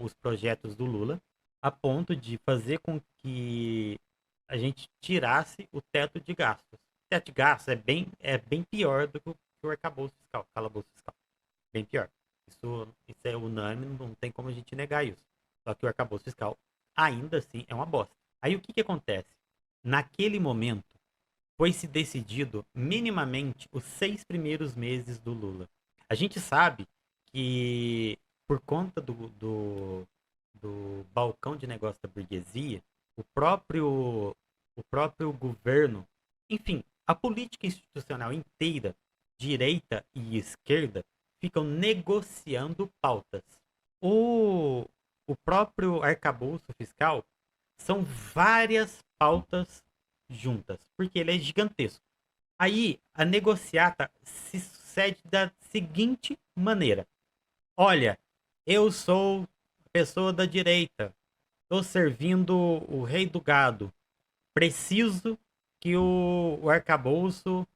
[SPEAKER 1] os projetos do Lula, a ponto de fazer com que a gente tirasse o teto de gastos. O teto de gastos é bem pior do que o arcabouço fiscal, calabouço fiscal. Bem pior. Isso é unânime, não tem como a gente negar isso. Só que o arcabouço fiscal, ainda assim, é uma bosta. Aí o que acontece? Naquele momento, foi-se decidido minimamente os 6 primeiros meses do Lula. A gente sabe que por conta do balcão de negócio da burguesia, o próprio governo, enfim, a política institucional inteira, direita e esquerda, ficam negociando pautas. O próprio arcabouço fiscal São várias pautas juntas, porque ele é gigantesco. Aí a negociata se sucede da seguinte maneira: olha, eu sou pessoa da direita, estou servindo o rei do gado, preciso que o arcabouço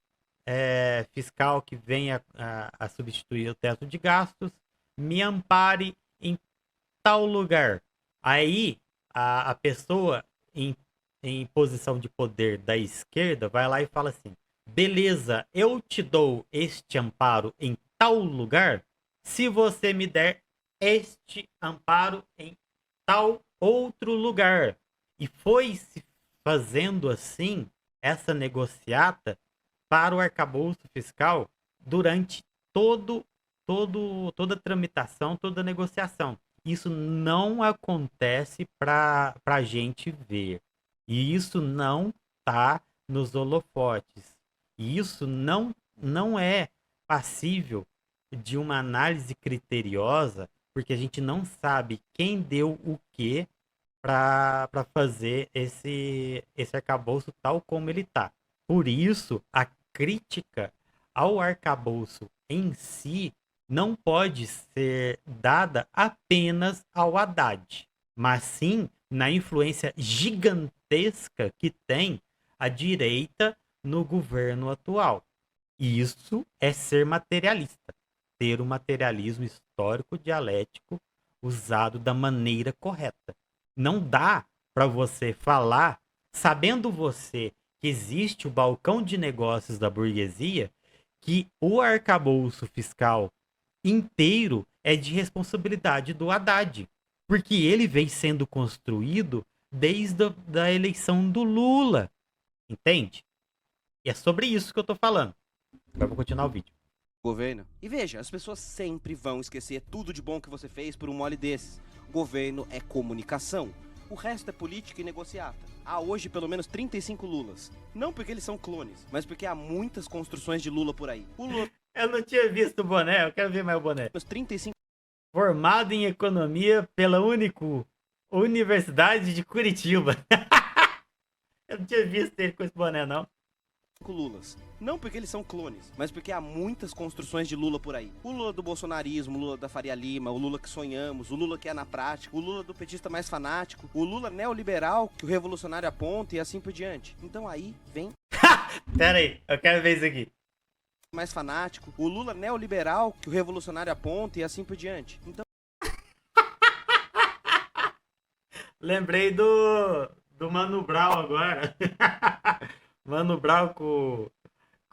[SPEAKER 1] fiscal que venha a substituir o teto de gastos me ampare em tal lugar. Aí a pessoa em posição de poder da esquerda vai lá e fala assim: beleza, eu te dou este amparo em tal lugar se você me der este amparo em tal outro lugar. E foi se fazendo assim essa negociata para o arcabouço fiscal durante toda a tramitação, toda a negociação. Isso não acontece para a gente ver. E isso não está nos holofotes. E isso não é passível de uma análise criteriosa, porque a gente não sabe quem deu o que para fazer esse arcabouço tal como ele está. Por isso, a crítica ao arcabouço em si não pode ser dada apenas ao Haddad, mas sim na influência gigantesca que tem a direita no governo atual. E isso é ser materialista, ter um materialismo histórico dialético usado da maneira correta. Não dá para você falar, sabendo você que existe o balcão de negócios da burguesia, que o arcabouço fiscal inteiro é de responsabilidade do Haddad, porque ele vem sendo construído desde a eleição do Lula, entende? E é sobre isso que eu tô falando. Agora vou continuar o vídeo.
[SPEAKER 2] Governo. E veja, as pessoas sempre vão esquecer tudo de bom que você fez por um mole desses. Governo é comunicação. O resto é política e negociata. Há hoje pelo menos 35 Lulas. Não porque eles são clones, mas porque há muitas construções de Lula por aí. O Lula...
[SPEAKER 1] Eu não tinha visto o boné, eu quero ver mais o boné.
[SPEAKER 2] 35...
[SPEAKER 1] Formado em economia pela Universidade de Curitiba. Eu não tinha visto ele com esse boné, não.
[SPEAKER 2] Lulas. Não porque eles são clones, mas porque há muitas construções de Lula por aí. O Lula do bolsonarismo, o Lula da Faria Lima, o Lula que sonhamos, o Lula que é na prática, o Lula do petista mais fanático, o Lula neoliberal que o revolucionário aponta e assim por diante. Então aí vem...
[SPEAKER 1] Pera aí, eu quero ver isso aqui.
[SPEAKER 2] Mais fanático, o Lula neoliberal que o revolucionário aponta e assim por diante. Então...
[SPEAKER 1] Lembrei do Mano Brown agora. Mano Brown com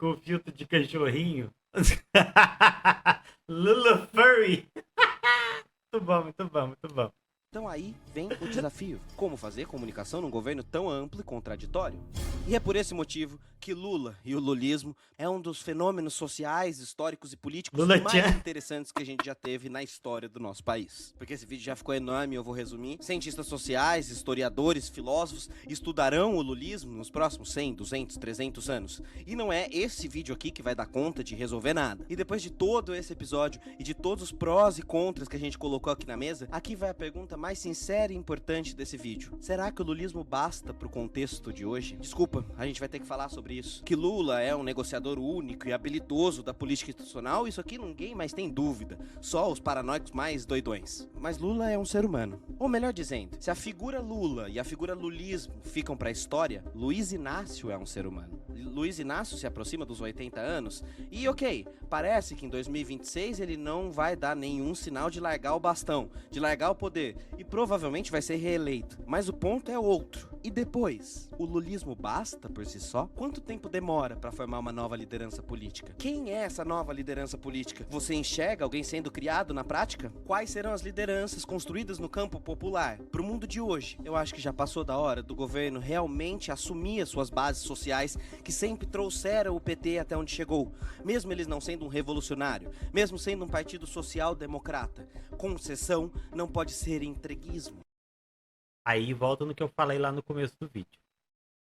[SPEAKER 1] o filtro de cachorrinho. Lula Furry. Muito bom, muito bom, muito bom.
[SPEAKER 2] Então aí vem o desafio. Como fazer comunicação num governo tão amplo e contraditório? E é por esse motivo que Lula e o lulismo é um dos fenômenos sociais, históricos e políticos mais interessantes que a gente já teve na história do nosso país. Porque esse vídeo já ficou enorme, eu vou resumir. Cientistas sociais, historiadores, filósofos estudarão o lulismo nos próximos 100, 200, 300 anos. E não é esse vídeo aqui que vai dar conta de resolver nada. E depois de todo esse episódio e de todos os prós e contras que a gente colocou aqui na mesa, aqui vai a pergunta mais sincera e importante desse vídeo. Será que o lulismo basta pro contexto de hoje? Desculpa, a gente vai ter que falar sobre isso. Que Lula é um negociador único e habilidoso da política institucional, isso aqui ninguém mais tem dúvida. Só os paranoicos mais doidões. Mas Lula é um ser humano. Ou melhor dizendo, se a figura Lula e a figura lulismo ficam pra história, Luiz Inácio é um ser humano. Luiz Inácio se aproxima dos 80 anos e ok, parece que em 2026 ele não vai dar nenhum sinal de largar o bastão, de largar o poder e provavelmente vai ser reeleito. Mas o ponto é outro. E depois? O lulismo basta por si só? Quanto tempo demora para formar uma nova liderança política? Quem é essa nova liderança política? Você enxerga alguém sendo criado na prática? Quais serão as lideranças construídas no campo popular? Pro mundo de hoje, eu acho que já passou da hora do governo realmente assumir as suas bases sociais que sempre trouxeram o PT até onde chegou, mesmo eles não sendo um revolucionário, mesmo sendo um partido social-democrata. Concessão não pode ser entreguismo.
[SPEAKER 1] Aí volta no que eu falei lá no começo do vídeo.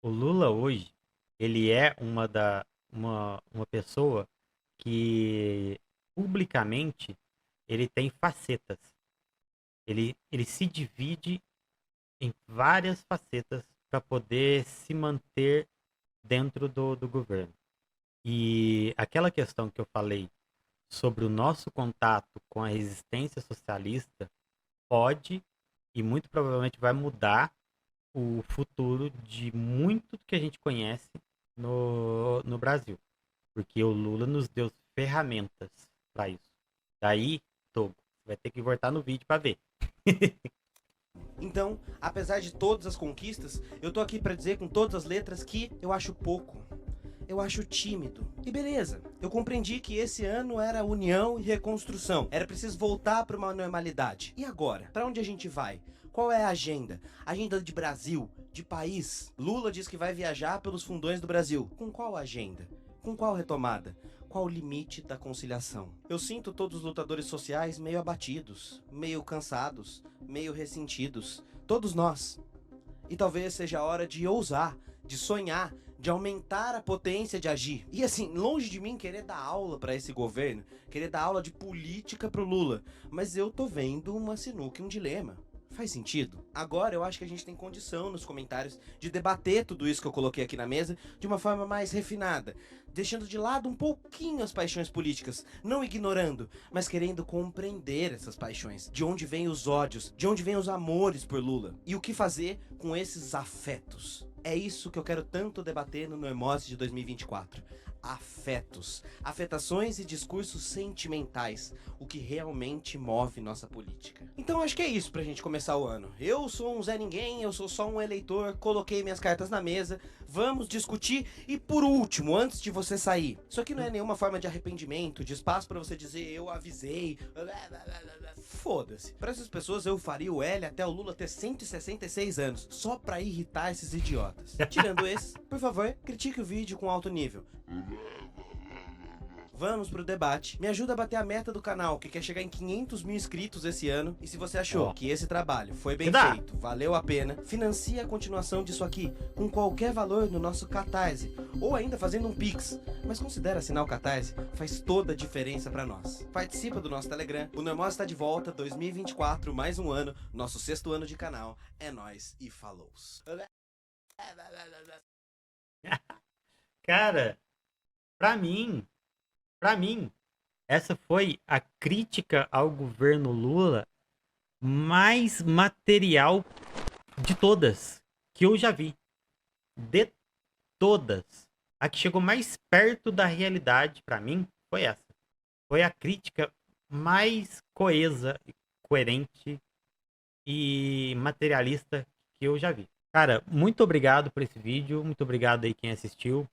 [SPEAKER 1] O Lula hoje, ele é uma pessoa que publicamente ele tem facetas. Ele se divide em várias facetas para poder se manter dentro do governo. E aquela questão que eu falei sobre o nosso contato com a resistência socialista pode e muito provavelmente vai mudar o futuro de muito que a gente conhece no Brasil. Porque o Lula nos deu ferramentas para isso. Daí, Togo, você vai ter que voltar no vídeo para ver.
[SPEAKER 2] Então, apesar de todas as conquistas, eu tô aqui pra dizer com todas as letras que eu acho pouco. Eu acho tímido. E beleza, eu compreendi que esse ano era união e reconstrução. Era preciso voltar para uma normalidade. E agora? Para onde a gente vai? Qual é a agenda? Agenda de Brasil? De país? Lula diz que vai viajar pelos fundões do Brasil. Com qual agenda? Com qual retomada? Qual o limite da conciliação? Eu sinto todos os lutadores sociais meio abatidos, meio cansados, meio ressentidos. Todos nós. E talvez seja a hora de ousar, de sonhar, de aumentar a potência de agir. E assim, longe de mim querer dar aula pra esse governo, querer dar aula de política pro Lula, mas eu tô vendo uma sinuca e um dilema. Faz sentido? Agora eu acho que a gente tem condição nos comentários de debater tudo isso que eu coloquei aqui na mesa de uma forma mais refinada, deixando de lado um pouquinho as paixões políticas, não ignorando, mas querendo compreender essas paixões, de onde vêm os ódios, de onde vêm os amores por Lula, e o que fazer com esses afetos. É isso que eu quero tanto debater no Normose de 2024. Afetos, afetações e discursos sentimentais, o que realmente move nossa política. Então acho que é isso pra gente começar o ano. Eu sou um Zé Ninguém, eu sou só um eleitor, coloquei minhas cartas na mesa, vamos discutir e por último, antes de você sair, isso aqui não é nenhuma forma de arrependimento, de espaço pra você dizer eu avisei, foda-se. Pra essas pessoas eu faria o L até o Lula ter 166 anos, só pra irritar esses idiotas. Tirando esse, por favor, critique o vídeo com alto nível. Vamos pro debate. Me ajuda a bater a meta do canal, que quer chegar em 500 mil inscritos esse ano. E se você achou que esse trabalho foi bem feito, valeu a pena, financie a continuação disso aqui com qualquer valor no nosso Catarse, ou ainda fazendo um Pix. Mas considera assinar o Catarse, faz toda a diferença pra nós. Participa do nosso Telegram. O Normose está de volta, 2024, mais um ano, nosso 6º ano de canal. É nóis e falou.
[SPEAKER 1] Cara, pra mim, essa foi a crítica ao governo Lula mais material de todas que eu já vi. De todas. A que chegou mais perto da realidade pra mim foi essa. Foi a crítica mais coesa, coerente e materialista que eu já vi. Cara, muito obrigado por esse vídeo. Muito obrigado aí quem assistiu,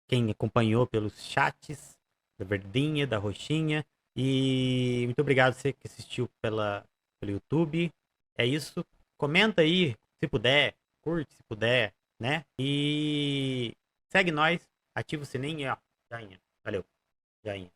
[SPEAKER 1] quem acompanhou pelos chats da Verdinha, da Roxinha. E muito obrigado você que assistiu pelo YouTube. É isso. Comenta aí, se puder. Curte, se puder, né? E segue nós. Ativa o sininho e ó, joinha. Valeu. Joinha.